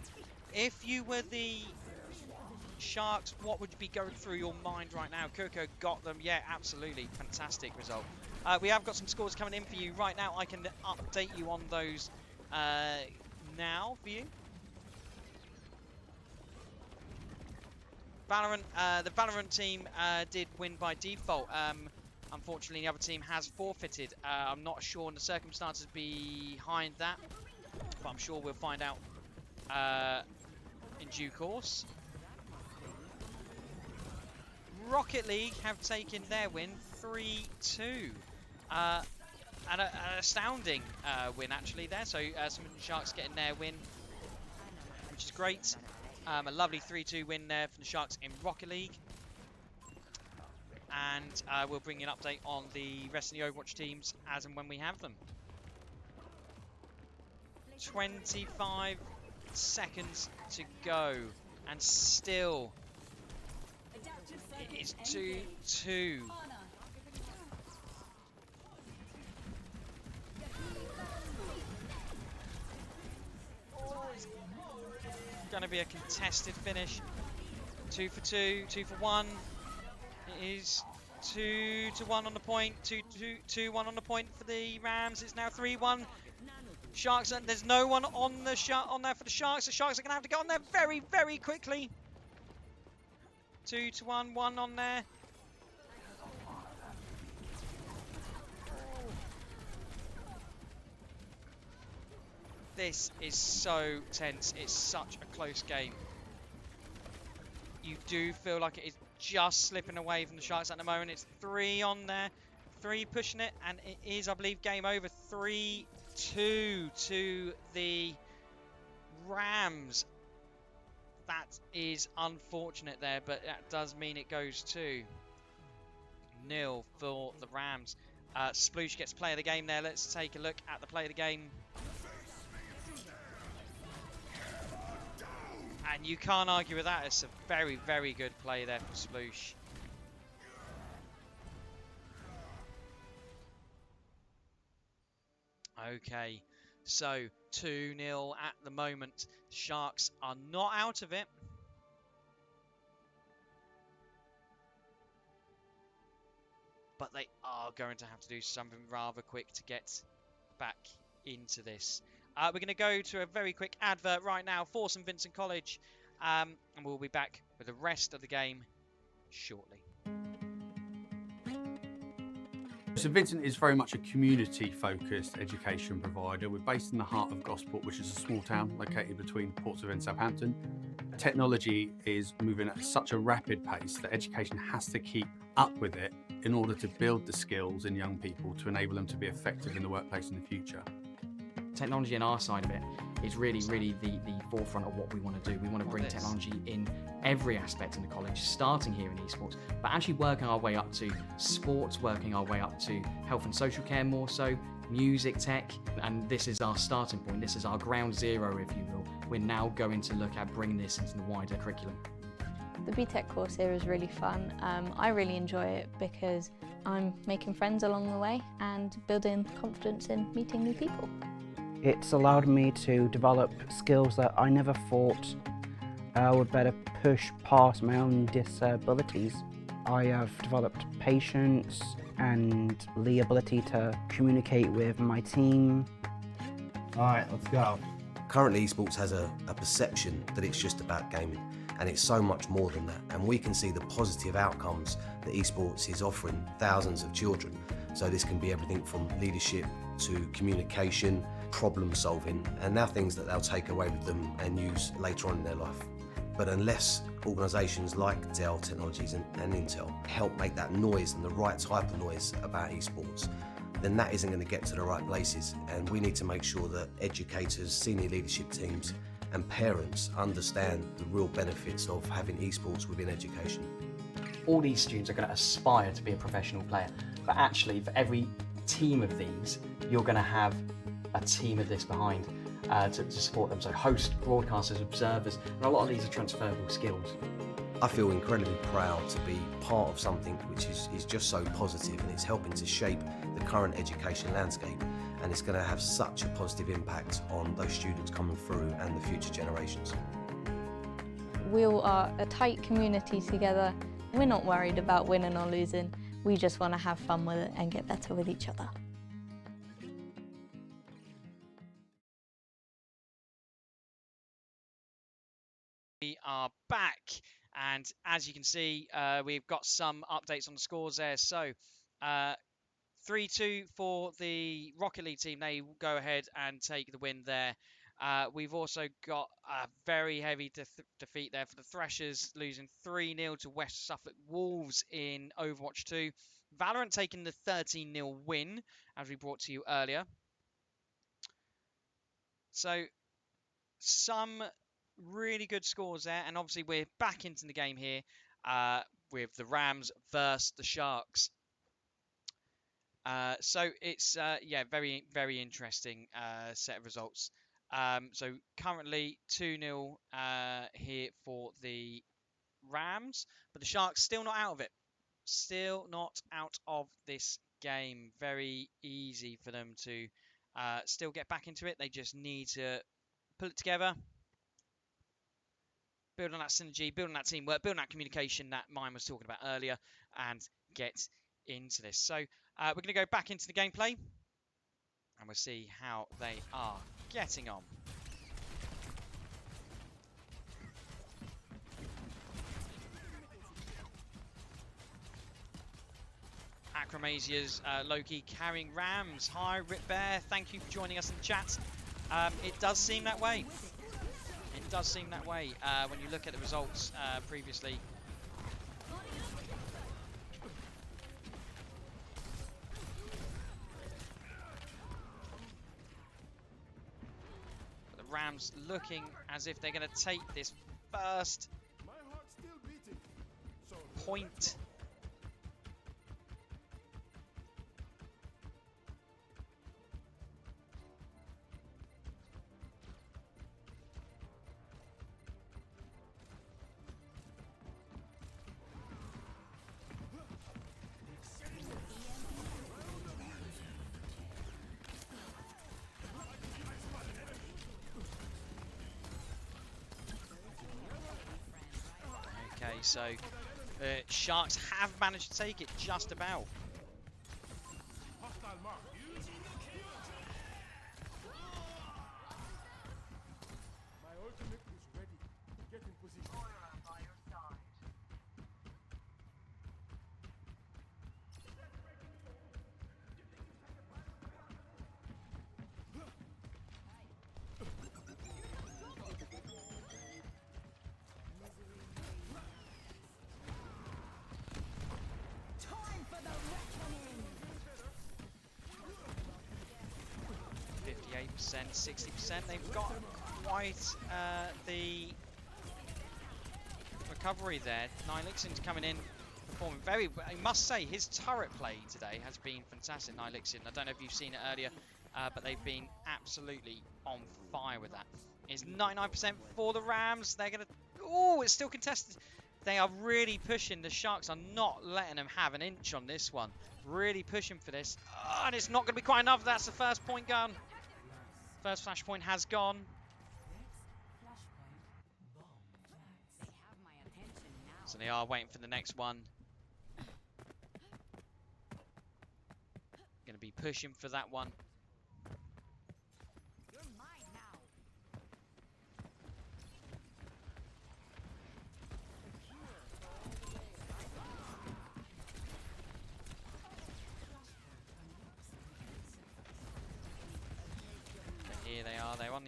If you were the Sharks, what would be going through your mind right now? Kuriko got them. Yeah, absolutely. Fantastic result. We have got some scores coming in for you right now. I can update you on those now for you. Valorant, the Valorant team did win by default. Unfortunately, the other team has forfeited. I'm not sure on the circumstances behind that, but I'm sure we'll find out in due course. Rocket League have taken their win 3-2. And an astounding win actually there. So some Sharks getting their win, which is great. A lovely 3-2 win there for the Sharks in Rocket League. And we'll bring you an update on the rest of the Overwatch teams as and when we have them. 25 seconds to go. And still, it is 2-2. Going to be a contested finish. 2 for 2, 2 for 1. It is 2-1 on the point. 2-1 on the point for the Rams. It's now 3-1. Sharks, and there's no one on the on there for the Sharks. The Sharks are going to have to get on there very, very quickly. 2-1, 1 on there. This is so tense. It's such a close game. You do feel like it is just slipping away from the Sharks at the moment. It's 3 on there. 3 pushing it, and it is, I believe, game over. 3-2 to the Rams. That is unfortunate there, but that does mean it goes 2-0 for the Rams. Sploosh gets play of the game there. Let's take a look at the play of the game. And you can't argue with that. It's a very, very good play there for Sploosh. Okay, so 2-0 at the moment. Sharks are not out of it. But they are going to have to do something rather quick to get back into this. We're going to go to a very quick advert right now for some Vincent College, and we'll be back with the rest of the game shortly. So Vincent is very much a community-focused education provider. We're based in the heart of Gosport, which is a small town located between Portsmouth and Southampton. Technology is moving at such a rapid pace that education has to keep up with it in order to build the skills in young people to enable them to be effective in the workplace in the future. Technology on our side of it is really the forefront of what we want to do. We want to bring technology in every aspect in the college, starting here in esports, but actually working our way up to sports, working our way up to health and social care more so, music tech, and this is our starting point. This is our ground zero, if you will. We're now going to look at bringing this into the wider curriculum. The BTEC course here is really fun. I really enjoy it because I'm making friends along the way and building confidence in meeting new people. It's allowed me to develop skills that I never thought would better push past my own disabilities. I have developed patience and the ability to communicate with my team. Alright, let's go. Currently esports has a perception that it's just about gaming, and it's so much more than that. And we can see the positive outcomes that esports is offering thousands of children. So this can be everything from leadership to communication, problem solving, and now things that they'll take away with them and use later on in their life. But unless organisations like Dell Technologies and Intel help make that noise and the right type of noise about esports, then that isn't going to get to the right places. And we need to make sure that educators, senior leadership teams and parents understand the real benefits of having esports within education. All these students are going to aspire to be a professional player, but actually for every team of these, you're going to have a team of this behind to support them. So hosts, broadcasters, observers, and a lot of these are transferable skills. I feel incredibly proud to be part of something which is just so positive, and it's helping to shape the current education landscape, and it's going to have such a positive impact on those students coming through and the future generations. We all are a tight community together. We're not worried about winning or losing. We just want to have fun with it and get better with each other. We are back, and as you can see, we've got some updates on the scores there. So 3-2 for the Rocket League team. They go ahead and take the win there. We've also got a very heavy defeat there for the Threshers, losing 3-0 to West Suffolk Wolves in Overwatch 2. Valorant taking the 13-0 win, as we brought to you earlier. So some really good scores there, and obviously we're back into the game here with the Rams versus the Sharks. So it's yeah, very interesting set of results. So currently 2-0 here for the Rams, but the Sharks still not out of it. Still not out of this game. Very easy for them to still get back into it. They just need to pull it together, build on that synergy, build on that teamwork, build on that communication that Mine was talking about earlier, and get into this. So we're going to go back into the gameplay, and we'll see how they are getting on. Acromasia's Loki carrying Rams. Hi, Rip Bear. Thank you for joining us in the chat. It does seem that way. It does seem that way when you look at the results previously. But the Rams looking as if they're going to take this first point. Okay, so Sharks have managed to take it just about. Percent, 60%. They've got quite the recovery there. Nilixion's coming in, performing very well. I must say, his turret play today has been fantastic, Nilixion. I don't know if you've seen it earlier, but they've been absolutely on fire with that. It's 99% for the Rams. They're going to... Oh, it's still contested. They are really pushing. The Sharks are not letting them have an inch on this one. Really pushing for this. Oh, and it's not going to be quite enough. That's the first point gone. First flashpoint has gone. So they are waiting for the next one. Going to be pushing for that one.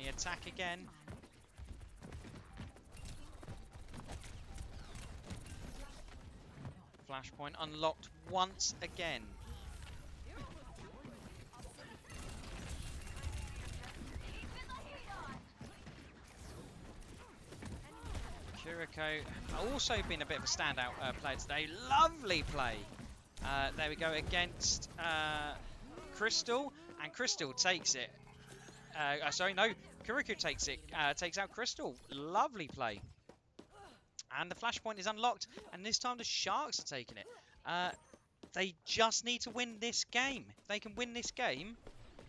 the attack again. Flashpoint unlocked once again. Kuriko also been a bit of a standout player today. Lovely play. There we go against Crystal, and Crystal takes it. Sorry, no, Kuriko takes it. Takes out Crystal. Lovely play. And the flashpoint is unlocked, and this time the Sharks are taking it. They just need to win this game. If they can win this game,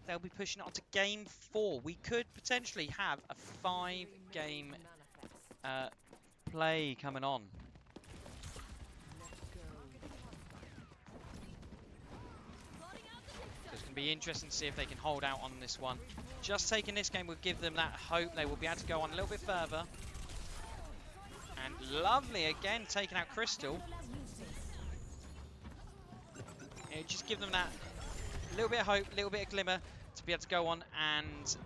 they'll be pushing it on to game 4. We could potentially have a 5-game play coming on. So it's going to be interesting to see if they can hold out on this one. Just taking this game will give them that hope. They will be able to go on a little bit further. And lovely again, taking out Crystal. It just give them that little bit of hope, little bit of glimmer to be able to go on and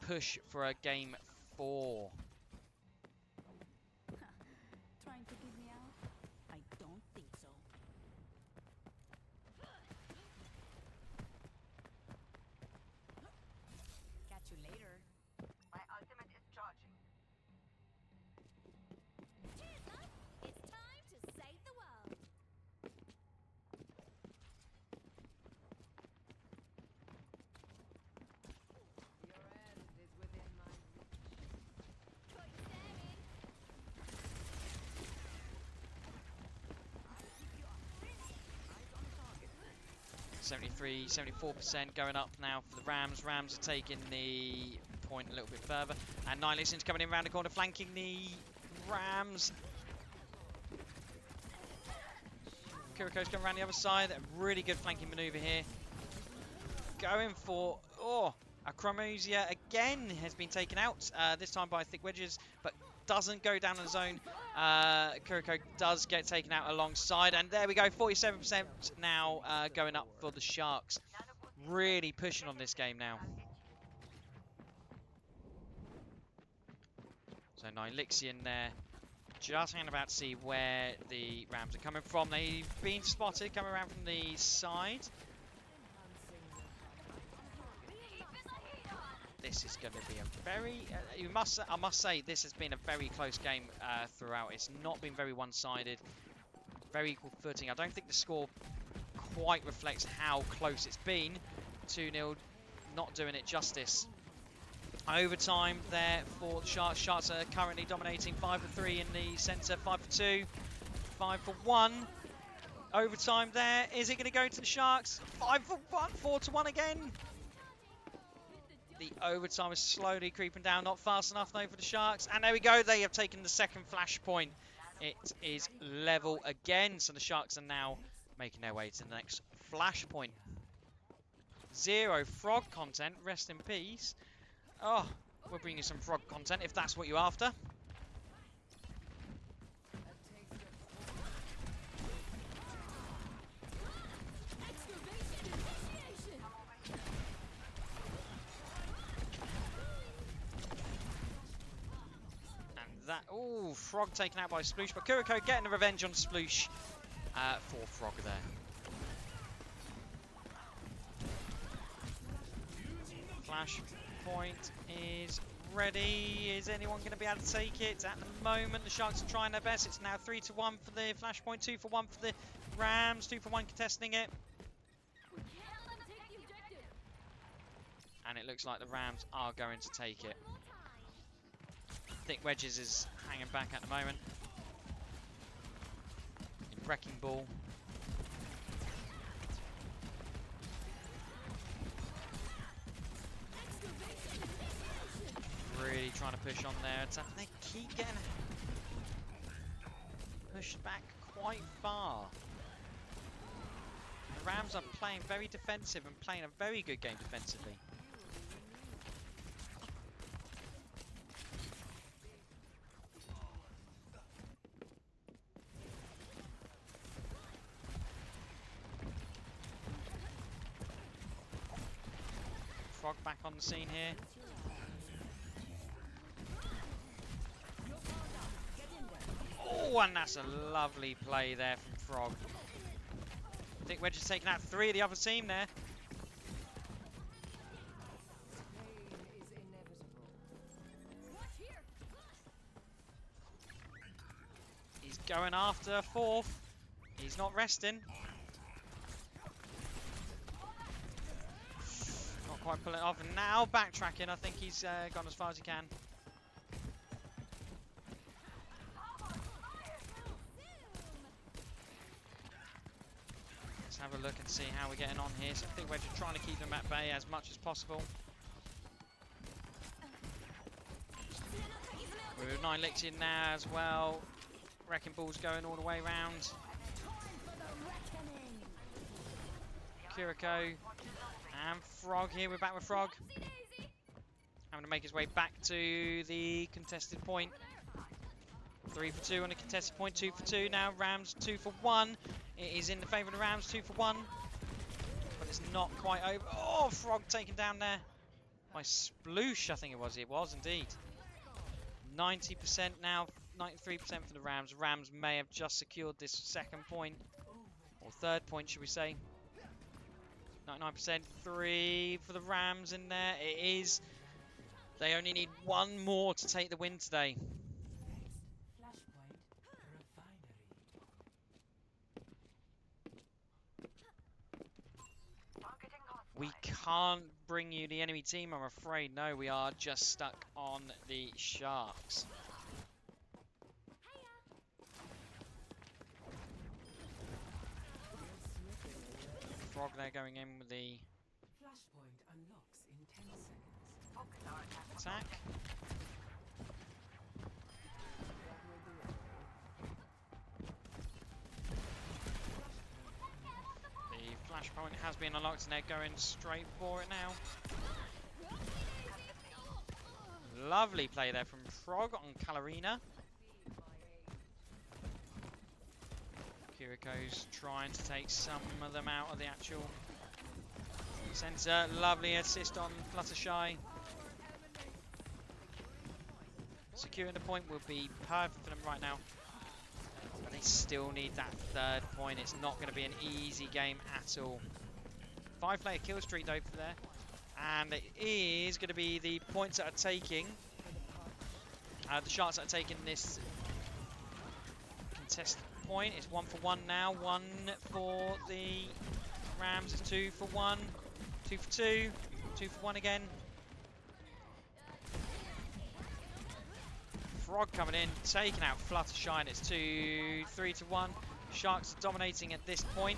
push for a game 4. Trying to give me out? I don't think so. Catch you later. My ultimate is charging. Cheers, love! It's time to save the world. Your end is within my reach. Got you staring. 73, 74% going up now for the Rams. Rams are taking the point a little bit further. And Nihilism's coming in around the corner, flanking the Rams. Kuriko's coming around the other side. A really good flanking maneuver here. Going for... Oh! Acromosia again has been taken out, this time by Thick Wedges, but doesn't go down in the zone. Kuriko does get taken out alongside, and there we go, 47% now going up for the Sharks. Really pushing on this game now. So Nylixian there, just hanging about to see where the Rams are coming from. They've been spotted coming around from the side. This is going to be a very, I must say, this has been a very close game throughout. It's not been very one-sided, very equal footing. I don't think the score quite reflects how close it's been. 2-0, not doing it justice. Overtime there for the Sharks. Sharks are currently dominating 5-3 in the centre, 5-2, 5-1. Overtime there. Is it going to go to the Sharks? 5-1, 4-1 again. The overtime is slowly creeping down, not fast enough though for the Sharks. And there we go, they have taken the second flashpoint. It is level again, so the Sharks are now making their way to the next flashpoint. 0 frog content, rest in peace. Oh, we'll bring you some frog content if that's what you're after. That, oh, Frog taken out by Sploosh, but Kuriko getting a revenge on Sploosh for Frog there. Flash point is ready. Is anyone going to be able to take it? At the moment, the Sharks are trying their best. It's now 3-1 for the Flashpoint, 2-1 for the Rams, 2-1 contesting it. And it looks like the Rams are going to take it. Thick Wedges is hanging back at the moment. In Wrecking Ball. Really trying to push on their attack. They keep getting pushed back quite far. The Rams are playing very defensive and playing a very good game defensively. Frog back on the scene here. Oh, and that's a lovely play there from Frog. I think Wedge has taken out 3 of the other team there. He's going after 4th. He's not resting. Not quite pulling it off. And now backtracking. I think he's gone as far as he can. Let's have a look and see how we're getting on here. So I think we're just trying to keep them at bay as much as possible. With 9 licks in now as well. Wrecking Ball's going all the way around. Kuriko and Frog here. We're back with Frog. Having to make his way back to the contested point. 3 for 2 on the contested point. 2 for 2 now. Rams 2 for 1. It is in the favour of the Rams. 2 for 1. But it's not quite over. Oh, Frog taken down there by Sploosh, I think it was. It was indeed. 90% now. 93% for the Rams. Rams may have just secured this second point. Or third point, should we say. 99%. 3 for the Rams in there. It is. They only need 1 more to take the win today. We can't bring you the enemy team, I'm afraid. No, we are just stuck on the Sharks. Frog there going in with the Flashpoint unlocks in 10 seconds. attack. The flashpoint has been unlocked and they're going straight for it now. Lovely play there from Frog on Kalarina. Kuriko's trying to take some of them out of the actual centre. Lovely assist on Fluttershy. Securing the point will be perfect for them right now. But they still need that 3rd point. It's not going to be an easy game at all. 5-player kill streak though for there. And it is going to be the points that are taking. The Sharks that are taking this contested point. It's 1 for 1 now. 1 for the Rams. It's 2 for 1. 2 for 2. 2 for 1 again. Frog coming in, taking out Fluttershy, and it's 3 to 1. Sharks are dominating at this point.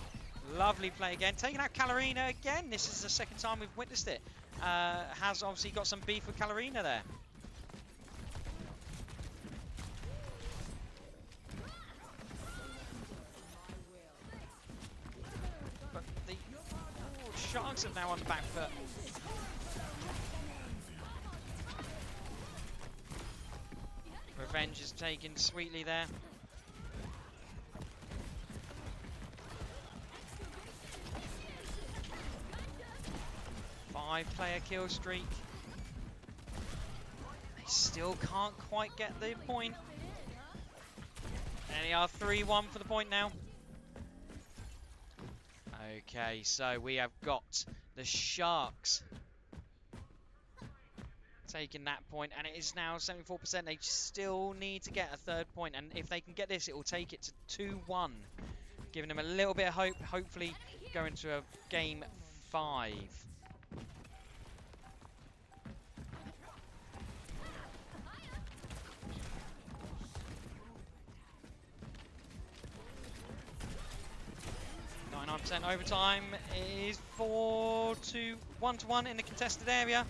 Lovely play again. Taking out Kalarina again. This is the second time we've witnessed it. Has obviously got some beef with Kalarina there. But the Sharks are now on the back foot. Revenge is taken sweetly there. Five-player kill streak. They still can't quite get the point. And they are 3-1 for the point now. Okay, so we have got the Sharks taking that point, and it is now 74%. They still need to get a 3rd point, and if they can get this, it will take it to 2-1, giving them a little bit of hope, hopefully go into a game 5. .99% overtime is 1 to 1 in the contested area.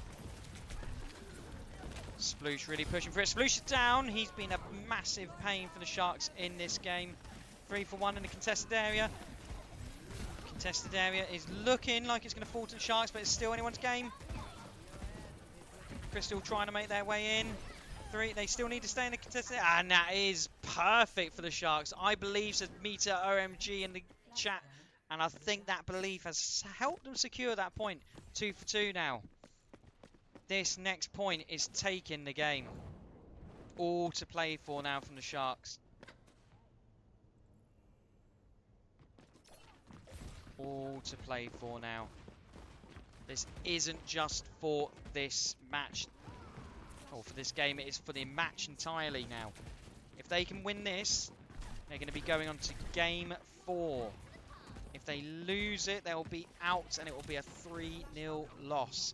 Sploosh really pushing for it. Sploosh is down. He's been a massive pain for the Sharks in this game. 3 for 1 in the contested area. Contested area is looking like it's going to fall to the Sharks, but it's still anyone's game. Crystal trying to make their way in. 3. They still need to stay in the contested area. And that is perfect for the Sharks. I believe, said Meter OMG in the chat. And I think that belief has helped them secure that point. 2 for 2 now. This next point is taking the game. All to play for now from the Sharks. all to play for now. This isn't just for this match, or for this game, it is for the match entirely now. If they can win this, they're going to be going on to game 4. If they lose it, they'll be out and it will be a 3-0 loss.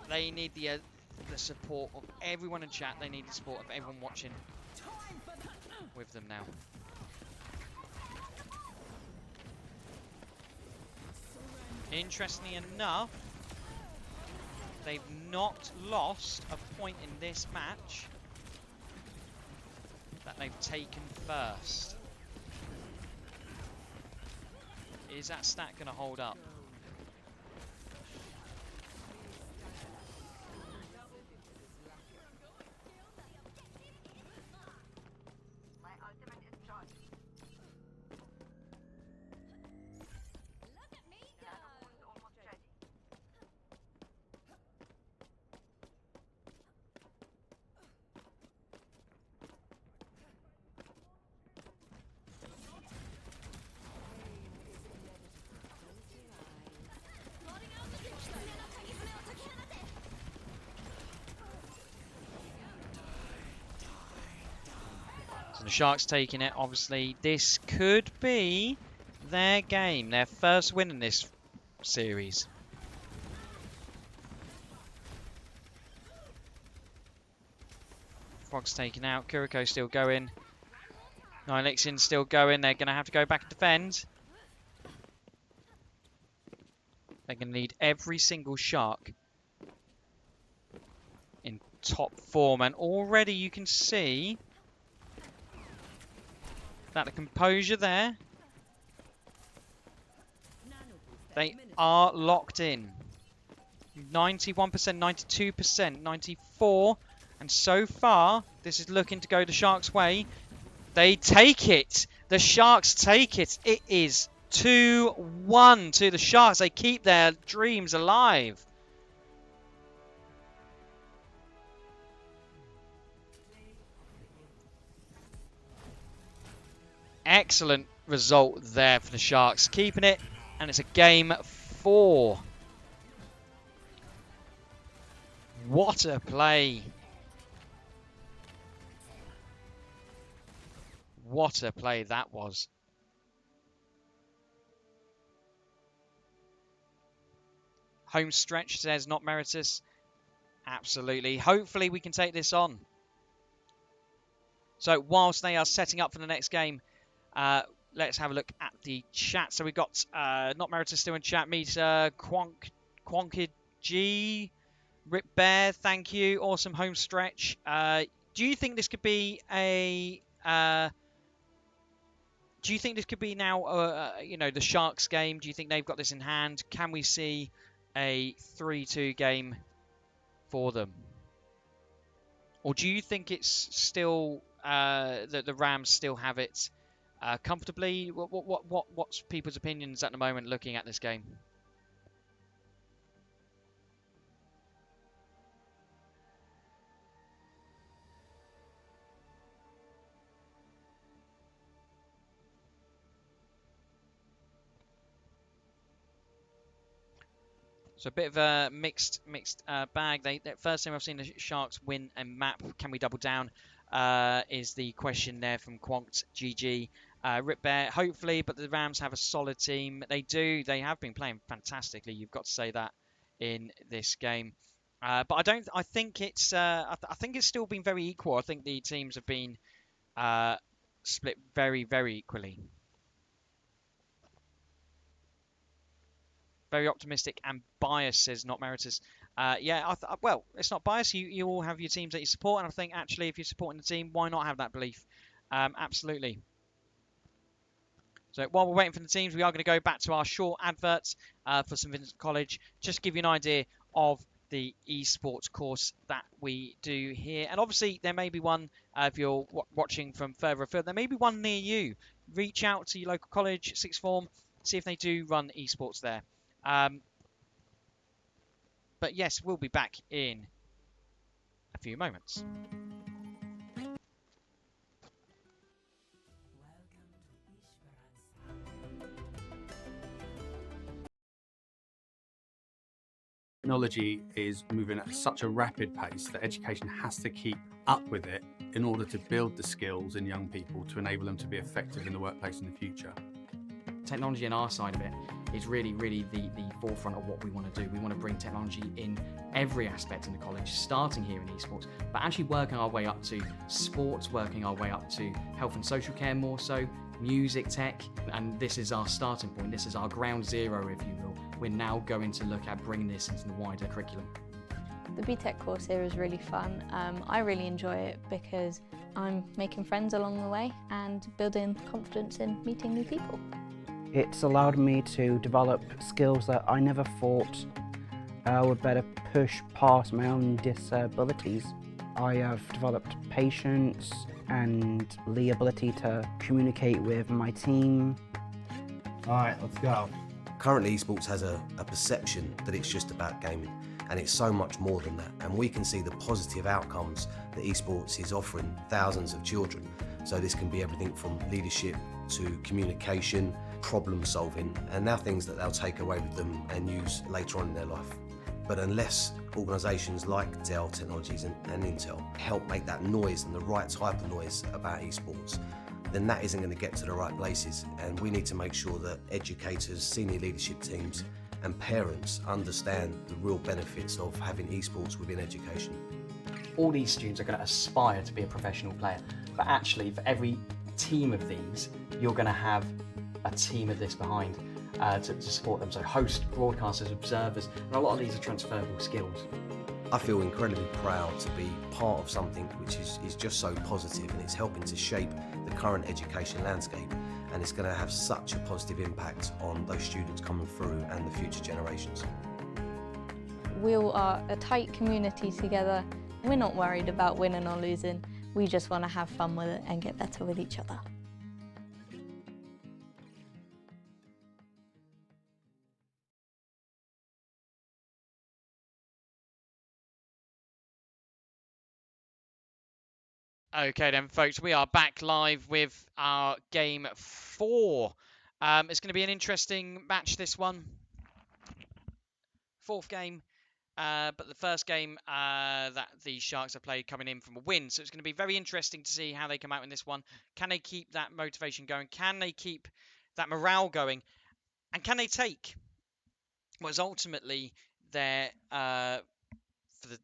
They need the support of everyone in chat. They need the support of everyone watching with them now. Interestingly enough, they've not lost a point in this match that they've taken first. Is that stat going to hold up? My ultimate is charged. Look at me The animal is almost ready. So the Sharks taking it. Obviously, this could be their game, their first win in this series. Frog's taken out. Kuriko still going. Nihilixion's still going. They're going to have to go back and defend. They're going to need every single Shark in top form. And already you can see that the composure there, they are locked in. 91%, 92%, 94%. And so far, this is looking to go the Sharks' way. They take it. The Sharks take it. It is 2-1 to the Sharks. They keep their dreams alive. Excellent result there for the Sharks. Keeping it. And it's a game 4. What a play. What a play that was. Home stretch, says Not Meritus. Absolutely. Hopefully we can take this on. So whilst they are setting up for the next game, let's have a look at the chat. So we've got Not Meritus still in chat. Meter, Quonkid G, Rip Bear, thank you. Awesome home stretch. Do you think this could be a... do you think this could be now, the Sharks game? Do you think they've got this in hand? Can we see a 3-2 game for them? Or do you think it's still that the Rams still have it comfortably? What's people's opinions at the moment looking at this game? So a bit of a mixed bag. The first time I've seen the Sharks win a map. Can we double down? Is the question there from Quonked GG. Rip Bear, hopefully, but the Rams have a solid team. They do. They have been playing fantastically. You've got to say that in this game. But I think it's. I think it's still been very equal. I think the teams have been split very, very equally. Very optimistic and biased, says Not Meritus. Yeah, well, it's not biased. You all have your teams that you support, and I think actually, if you're supporting the team, why not have that belief? Absolutely. So while we're waiting for the teams, we are going to go back to our short adverts for St Vincent College, just to give you an idea of the esports course that we do here. And obviously, there may be one, if you're watching from further afield, there may be one near you. Reach out to your local college, sixth form, see if they do run esports there. But yes, we'll be back in a few moments. Technology is moving at such a rapid pace that education has to keep up with it in order to build the skills in young people to enable them to be effective in the workplace in the future. Technology on our side of it is really the forefront of what we want to do. We want to bring technology in every aspect in the college, starting here in esports, but actually working our way up to sports, working our way up to health and social care more so, music, tech, and this is our starting point. This is our ground zero, if you will. We're now going to look at bringing this into the wider curriculum. The BTEC course here is really fun. I really enjoy it because I'm making friends along the way and building confidence in meeting new people. It's allowed me to develop skills that I never thought would better push past my own disabilities. I have developed patience and the ability to communicate with my team. Alright, let's go. Currently esports has a perception that it's just about gaming, and it's so much more than that, and we can see the positive outcomes that esports is offering thousands of children. So this can be everything from leadership to communication, problem solving, and now things that they'll take away with them and use later on in their life. But unless organisations like Dell Technologies and Intel help make that noise and the right type of noise about esports, then that isn't going to get to the right places. And we need to make sure that educators, senior leadership teams and parents understand the real benefits of having esports within education. All these students are going to aspire to be a professional player, but actually for every team of these, you're going to have a team of this behind to support them. So hosts, broadcasters, observers, and a lot of these are transferable skills. I feel incredibly proud to be part of something which is just so positive, and it's helping to shape the current education landscape, and it's going to have such a positive impact on those students coming through and the future generations. We all are a tight community together. We're not worried about winning or losing. We just want to have fun with it and get better with each other. Okay then, folks, we are back live with our game 4. It's going to be an interesting match, this one. 4th game, but the first game that the Sharks have played coming in from a win. So it's going to be very interesting to see how they come out in this one. Can they keep that motivation going? Can they keep that morale going? And can they take what is ultimately their...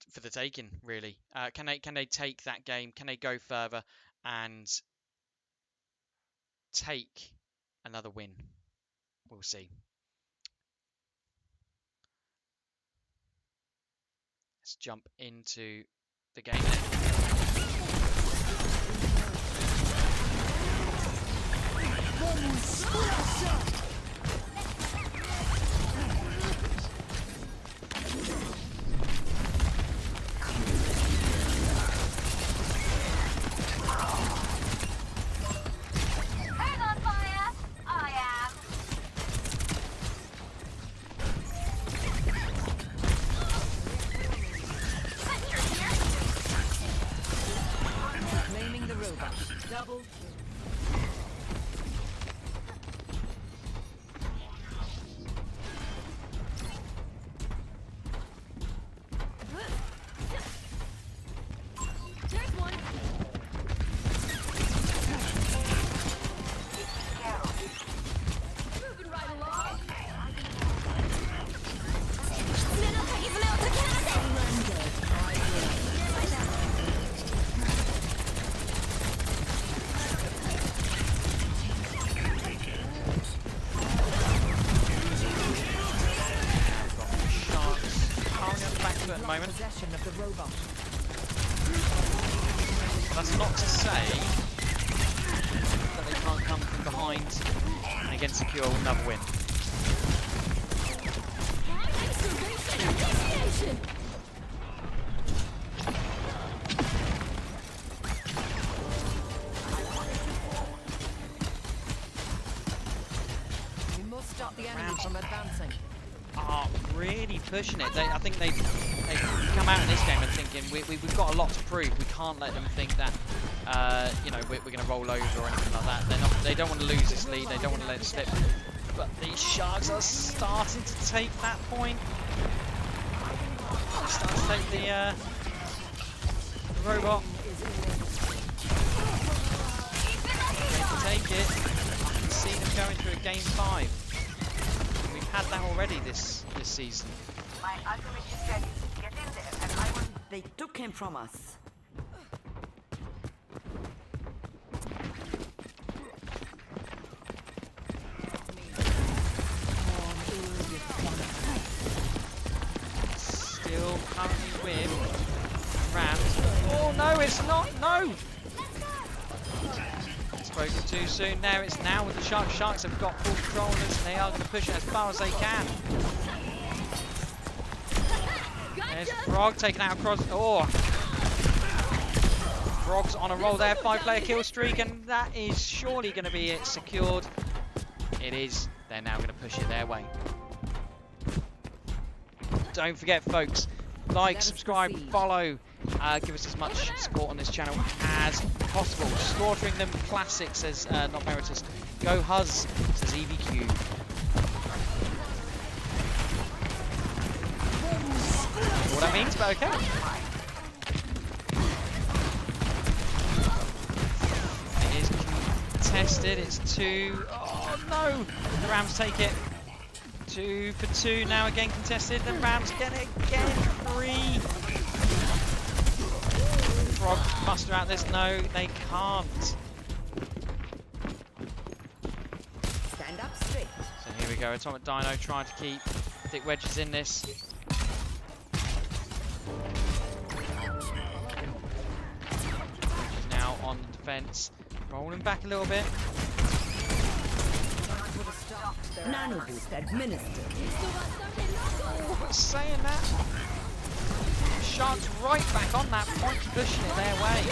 for the taking, really. Can they take that game? Can they go further and take another win? We'll see. Let's jump into the game then. Double. There's one. Moving right along. At the moment. Possession of the robot. That's not to say that they can't come from behind and again secure another win. We must stop the enemy from advancing. Are really pushing it. I think they've come out in this game and thinking we've got a lot to prove. We can't let them think that you know, we're going to roll over or anything like that. They don't want to lose this lead. They don't want to let it slip. But the Sharks are starting to take that point. Starts to take the robot. To take it. I can see them going through a game 5. We've had that already this season. My ultimate is ready. Get in there and I will... They took him from us. Still currently with Rams. Oh no, it's not. No. Spoken too soon. There it's now with the Sharks. Sharks have got full control on this and they are going to push it as far as they can. There's Frog taken out across. Oh! Frog's on a roll there. 5-player kill streak, and that is surely going to be it secured. It is. They're now going to push it their way. Don't forget, folks, like, subscribe, follow. Give us as much support on this channel as possible. Slaughtering them classic, says Not Meritus. Go Huz, says EVQ. What that means, but okay. It is contested. It's 2. Oh no! The Rams take it. 2 for 2 now, again contested. The Rams get it again. 3. Frog muster out this. No, they can't. Stand up straight. So here we go. Atomic Dino trying to keep Thick Wedges in this. Now on the defense, rolling back a little bit. Nano boost administered. But saying that, Sharks right back on that point, pushing it their way.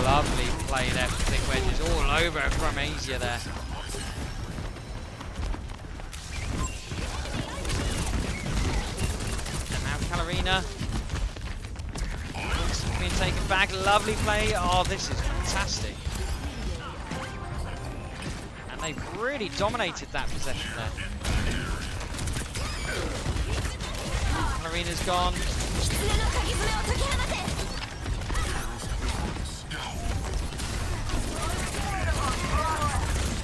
Lovely play there for Thick Wedges, all over from Asia there. And now Kalarina. Being taken back, lovely play. Oh, this is fantastic. And they've really dominated that possession there. Marina's gone.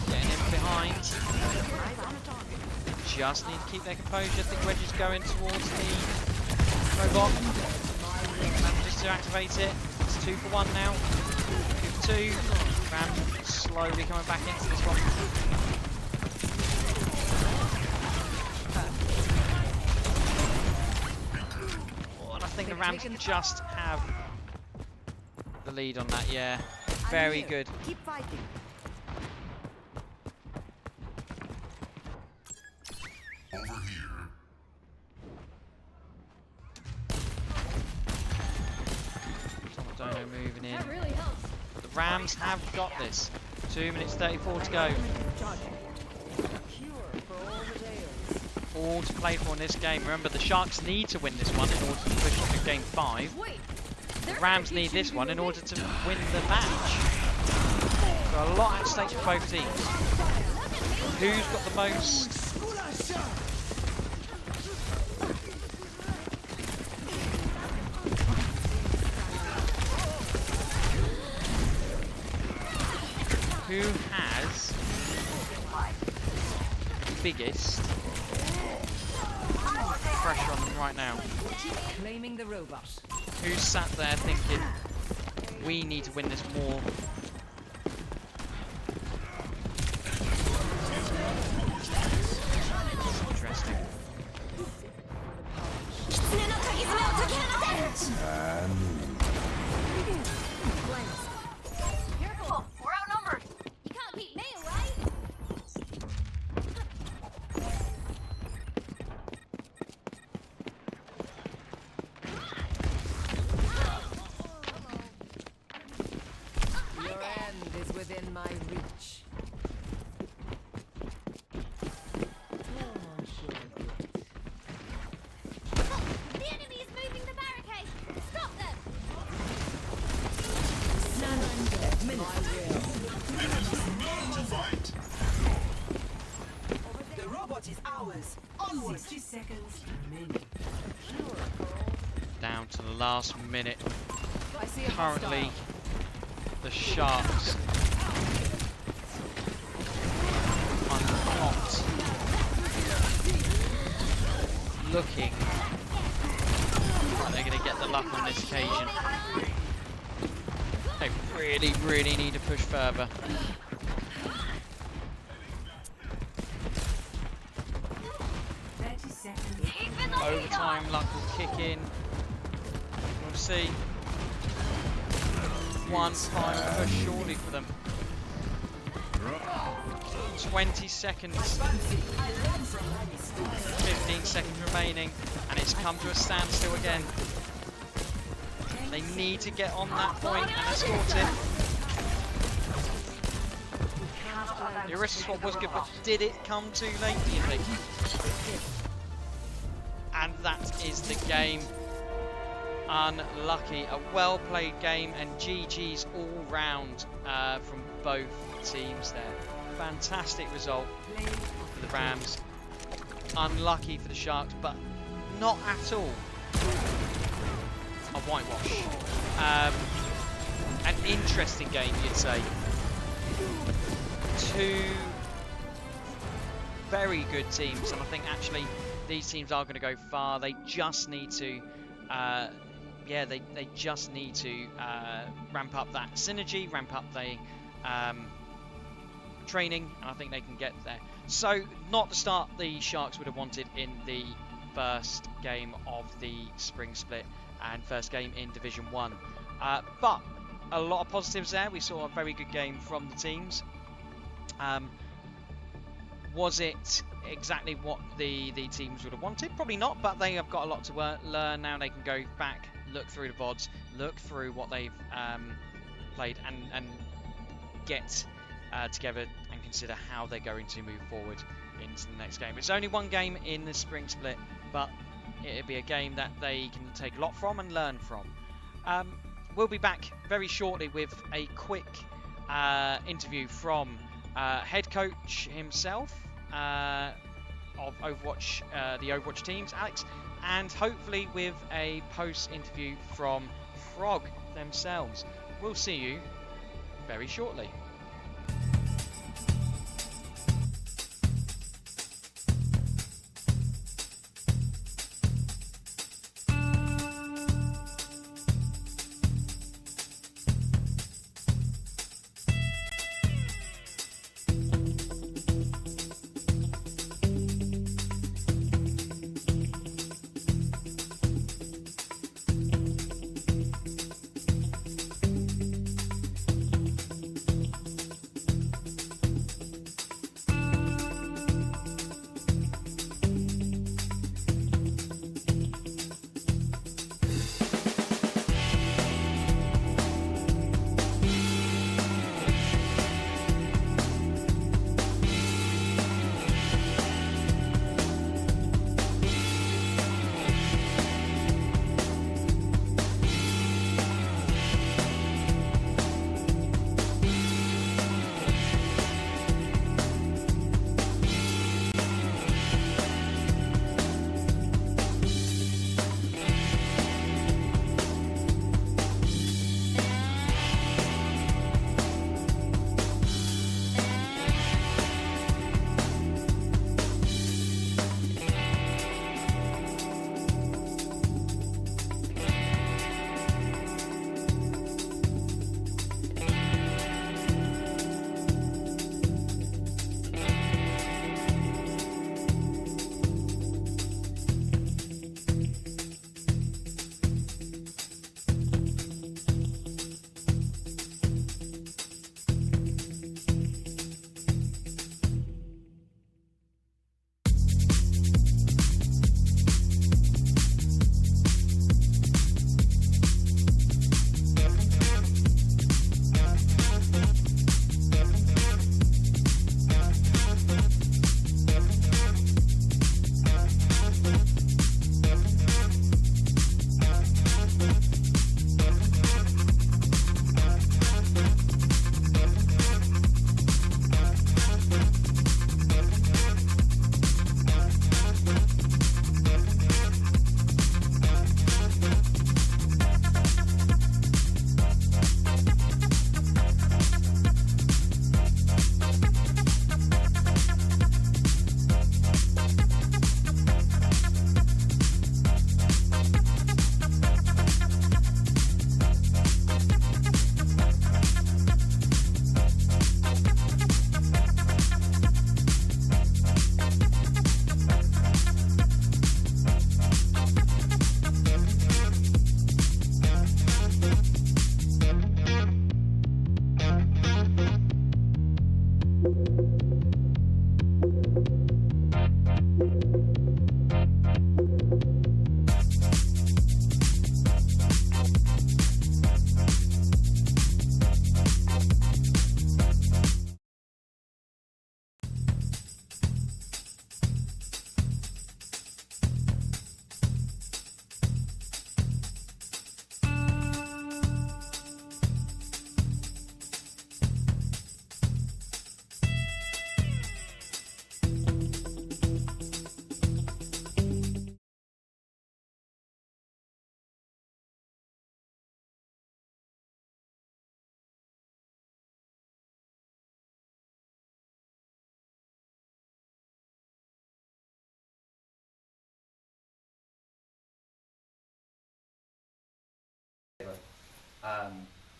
Getting in behind. Just need to keep their composure. Thick Wedges going towards the robot. Manages to activate it. It's 2 for 1 now. 2 for 2. Ram slowly coming back into this one. Oh, and I think the Rams just have the lead on that, yeah. Very good. Keep fighting. Over here. Dino moving in. That really helps. But the Rams have got this. 2 minutes 34 to go. All to play for in this game. Remember, the Sharks need to win this one in order to push into game 5. The Rams need this one in order to win the match. So a lot at stake for both teams. Who's got the most? Who has the biggest pressure on them right now? Claiming the robot. Who's sat there thinking, we need to win this more? Interesting. Careful, we're outnumbered. You can't beat me, right? Your end is within my reach. The enemy is moving the barricade. Stop them. The robot is out. ours. Onward. 60 seconds remaining. Down to the last minute. I see a Currently, hostile. the Sharks are not looking like they're going to get the luck on this occasion. They really, really need to push further. Overtime luck will kick in. We'll see. One final push surely for them. 20 seconds. 15 seconds remaining, and it's come to a standstill again. They need to get on that point and escort it. The Arista swap was good, but did it come too late, do you think? And that is the game. Unlucky. A well-played game, and GG's all round from both teams there. Fantastic result for the Rams. Unlucky for the Sharks, but not at all a whitewash. An interesting game, you'd say. Two very good teams, and I think actually these teams are going to go far. They just need to, they just need to ramp up that synergy, ramp up the training, and I think they can get there. So, not the start the Sharks would have wanted in the first game of the spring split and first game in Division 1. But a lot of positives there. We saw a very good game from the teams. Was it exactly what the teams would have wanted? Probably not, but they have got a lot to learn now. They can go back, look through the VODs, look through what they've played, and get together and consider how they're going to move forward into the next game. It's only one game in the spring split, but it'll be a game that they can take a lot from and learn from. We'll be back very shortly with a quick interview from head coach himself of Overwatch, the Overwatch teams, Alex, and hopefully with a post interview from Frog themselves. We'll see you very shortly.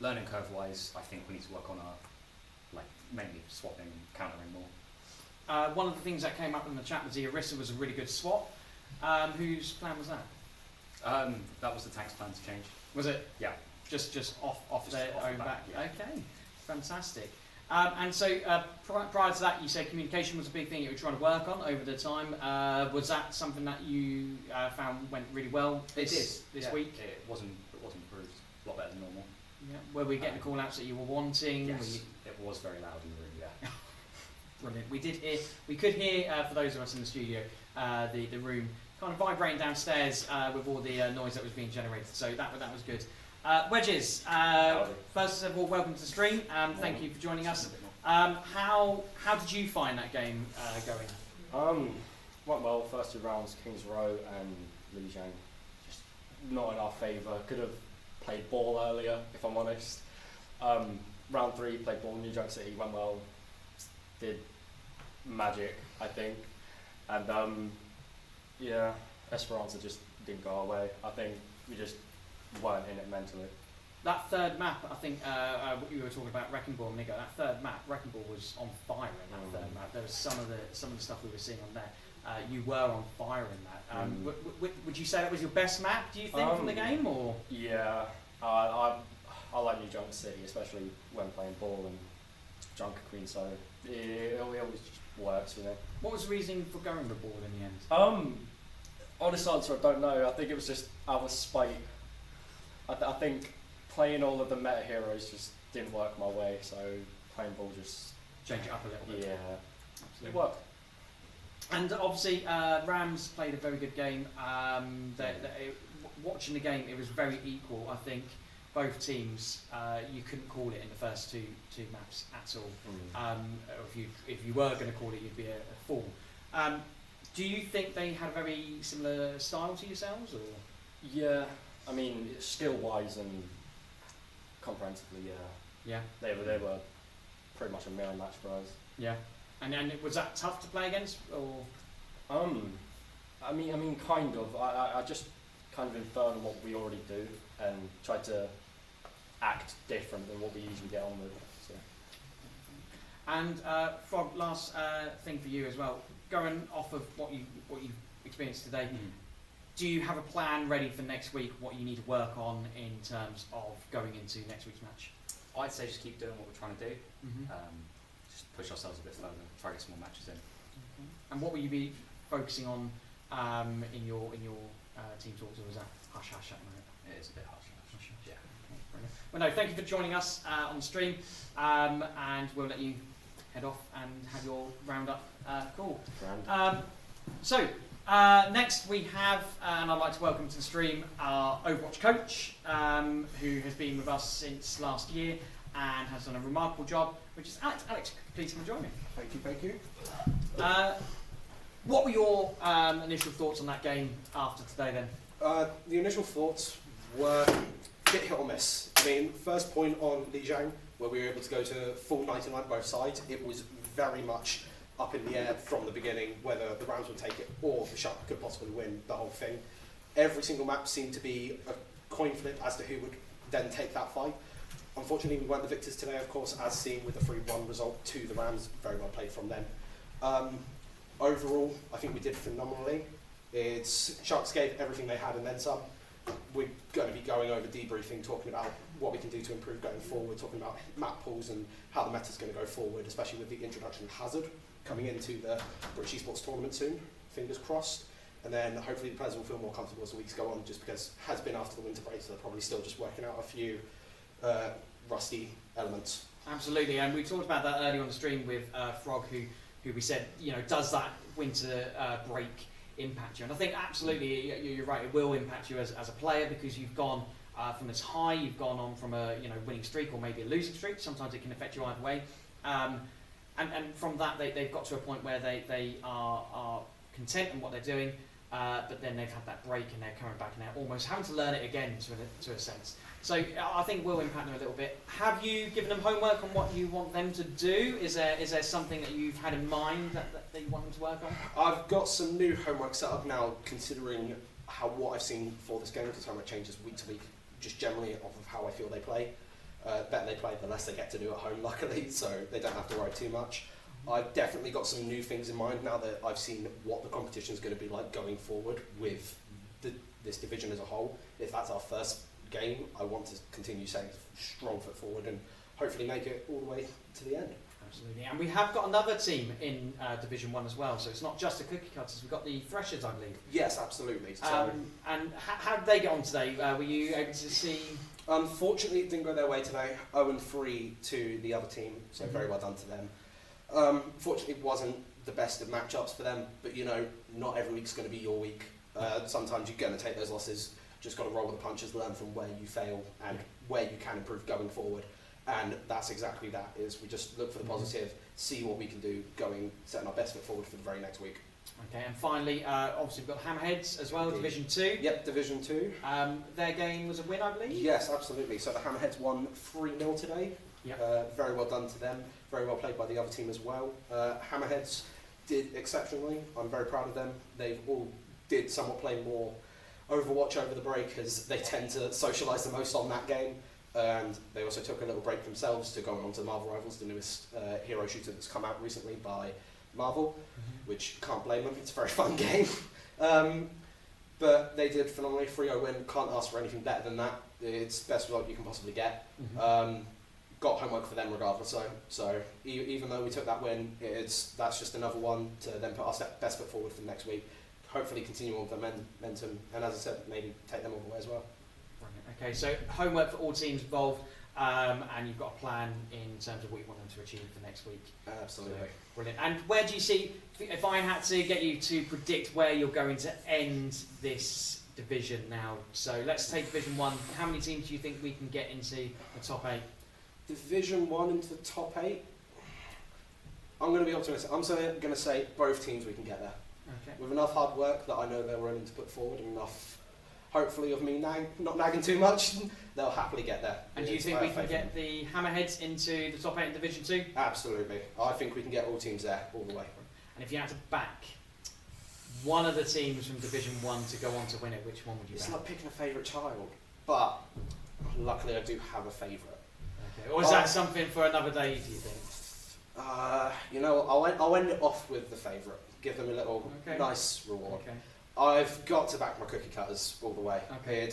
learning curve wise, I think we need to work on our mainly swapping and countering more. One of the things that came up in the chat was the Orisa was a really good swap. Whose plan was that? That was the tank's plan to change. Was it? Yeah. Just off their off own the back. back, Okay, fantastic. And so prior to that, you said communication was a big thing you were trying to work on over the time. Was that something that you found went really well this week? It wasn't improved. A lot better than normal. Yeah. Were we getting the call outs that you were wanting? Yes. It was very loud in the room. Yeah. Brilliant. We could hear for those of us in the studio, the room kind of vibrating downstairs with all the noise that was being generated. So that was good. Wedges, first of all, welcome to the stream. Thank you for joining us. How did you find that game going? Went well. First 2 rounds, Kings Row and Lijiang, just not in our favour. Could have played ball earlier, if I'm honest. Round 3, played ball. New Junk City went well. Did magic, I think, and yeah, Esperanza just didn't go our way. I think we just weren't in it mentally. That third map, I think, what you were talking about, Wrecking Ball, Nico. That third map, Wrecking Ball was on fire in that third map. There was some of the stuff we were seeing on there. You were on fire in that. Would you say that was your best map? Do you think from the game, or? Yeah, I like New Junk City, especially when playing ball and Junker Queen. So it always just works with it. What was the reason for going with ball in the end? Honest answer, I don't know. I think it was just out of spite. I think playing all of the meta heroes just didn't work my way, so playing ball just change it up a little bit. Yeah, absolutely. It worked. And obviously, Rams played a very good game. Watching the game, it was very equal. I think both teams, you couldn't call it in the first two maps at all. If you were going to call it, you'd be a fool. Do you think they had a very similar style to yourselves, or? Yeah, I mean, skill-wise and comprehensively, yeah. Yeah. They were pretty much a mirror match for us. Yeah. And was that tough to play against, or? I mean, kind of. I just kind of inferred on what we already do and tried to act different than what we usually get on with. So. And Frog, last thing for you as well. Going off of what you experienced today, do you have a plan ready for next week? What you need to work on in terms of going into next week's match? I'd say just keep doing what we're trying to do. Just push ourselves a bit further. Try to get some more matches in. And what will you be focusing on in your team talks, or was that hush hush at the moment? It is a bit hush hush. Yeah. Brilliant. Well, no, thank you for joining us on the stream, and we'll let you head off and have your roundup call. So next we have, and I'd like to welcome to the stream our Overwatch coach, who has been with us since last year and has done a remarkable job, which is Alex. Alex, please come and join me. Thank you. What were your initial thoughts on that game after today then? The initial thoughts were a bit hit or miss. I mean, first point on Lijiang, where we were able to go to full 99 both sides, it was very much up in the air from the beginning whether the Rams would take it or the Shark could possibly win the whole thing. Every single map seemed to be a coin flip as to who would then take that fight. Unfortunately, we weren't the victors today, of course, as seen with the 3-1 result to the Rams. Very well played from them. Overall, I think we did phenomenally. Sharks gave everything they had and then some. We're going to be going over debriefing, talking about what we can do to improve going forward, talking about map pools and how the meta's going to go forward, especially with the introduction of Hazard coming into the British Esports tournament soon, fingers crossed. And then hopefully the players will feel more comfortable as the weeks go on, just because it has been after the winter break, so they're probably still just working out a few rusty elements. Absolutely, and we talked about that earlier on the stream with Frog, who we said, does that winter break impact you? And I think absolutely you're right, it will impact you as a player, because you've gone from this high, you've gone on from a winning streak or maybe a losing streak. Sometimes it can affect you either way. And from that, they've got to a point where they are content in what they're doing, but then they've had that break and they're coming back and they're almost having to learn it again to a sense. So I think will impact them a little bit. Have you given them homework on what you want them to do? Is there something that you've had in mind that you want them to work on? I've got some new homework set up now, considering what I've seen for this game, because homework changes week to week, just generally off of how I feel they play. The better they play, the less they get to do at home, luckily, so they don't have to worry too much. I've definitely got some new things in mind now that I've seen what the competition is going to be like going forward with this division as a whole. If that's our first game, I want to continue saying strong foot forward and hopefully make it all the way to the end. Absolutely, and we have got another team in Division 1 as well, so it's not just the cookie cutters, we've got the Threshers, I believe. Yes, absolutely. So, and how did they get on today? Were you able to see? Unfortunately, it didn't go their way today. 0-3 to the other team, so very well done to them. Fortunately, it wasn't the best of matchups for them, but you know, not every week's going to be your week. Sometimes you're going to take those losses, just got to roll with the punches, learn from where you fail and where you can improve going forward. And that's exactly that, is we just look for the positive, see what we can do going, setting our best foot forward for the very next week. Okay, and finally, obviously we've got Hammerheads as well, Division 2. Yep, Division 2. Their game was a win, I believe? Yes, absolutely. So the Hammerheads won 3-0 today. Yep. Very well done to them. Very well played by the other team as well. Hammerheads did exceptionally. I'm very proud of them. They all did somewhat play more Overwatch over the break, as they tend to socialise the most on that game. And they also took a little break themselves to go on to Marvel Rivals, the newest hero shooter that's come out recently by Marvel, which can't blame them, it's a very fun game. But they did phenomenally, 3-0 win, can't ask for anything better than that. It's the best result you can possibly get. Got homework for them regardless, so even though we took that win, that's just another one to then put our best foot forward for the next week. Hopefully continue on with the momentum, and as I said, maybe take them all the way as well. Okay, so homework for all teams involved, and you've got a plan in terms of what you want them to achieve for next week. Absolutely. So, brilliant. And where do you see, if I had to get you to predict where you're going to end this division now, so let's take Division 1, how many teams do you think we can get into the top 8? Division 1 into the top 8? I'm going to be optimistic. I'm going to say both teams we can get there. Okay. With enough hard work that I know they're willing to put forward, and enough, hopefully, of me not nagging too much, they'll happily get there. And do you think we can get the Hammerheads into the top 8 in Division 2? Absolutely. I think we can get all teams there, all the way. And if you had to back one of the teams from Division 1 to go on to win it, which one would you back? It's like picking a favourite child, but luckily I do have a favourite. Okay. Or is that something for another day, do you think? You know, I'll end it off with the favourite. Give them a little nice reward. Okay. I've got to back my cookie cutters all the way. Okay.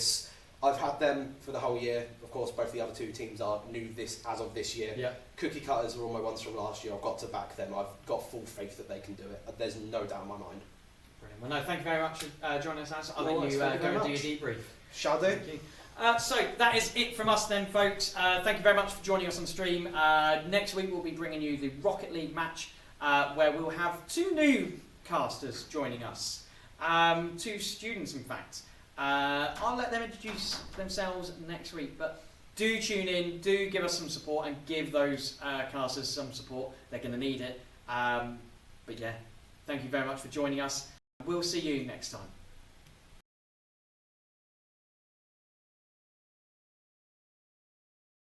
I've had them for the whole year. Of course, both the other two teams are new as of this year. Yeah. Cookie cutters are all my ones from last year. I've got to back them. I've got full faith that they can do it. There's no doubt in my mind. Brilliant. Well, no, thank you very much for joining us, Hans. I'll let you go and do your debrief. Shall do. Thank you. So that is it from us then, folks. Thank you very much for joining us on stream. Next week we'll be bringing you the Rocket League match, where we'll have 2 new casters joining us. 2 students, in fact. I'll let them introduce themselves next week, but do tune in, do give us some support, and give those casters some support. They're going to need it. But yeah, thank you very much for joining us. We'll see you next time.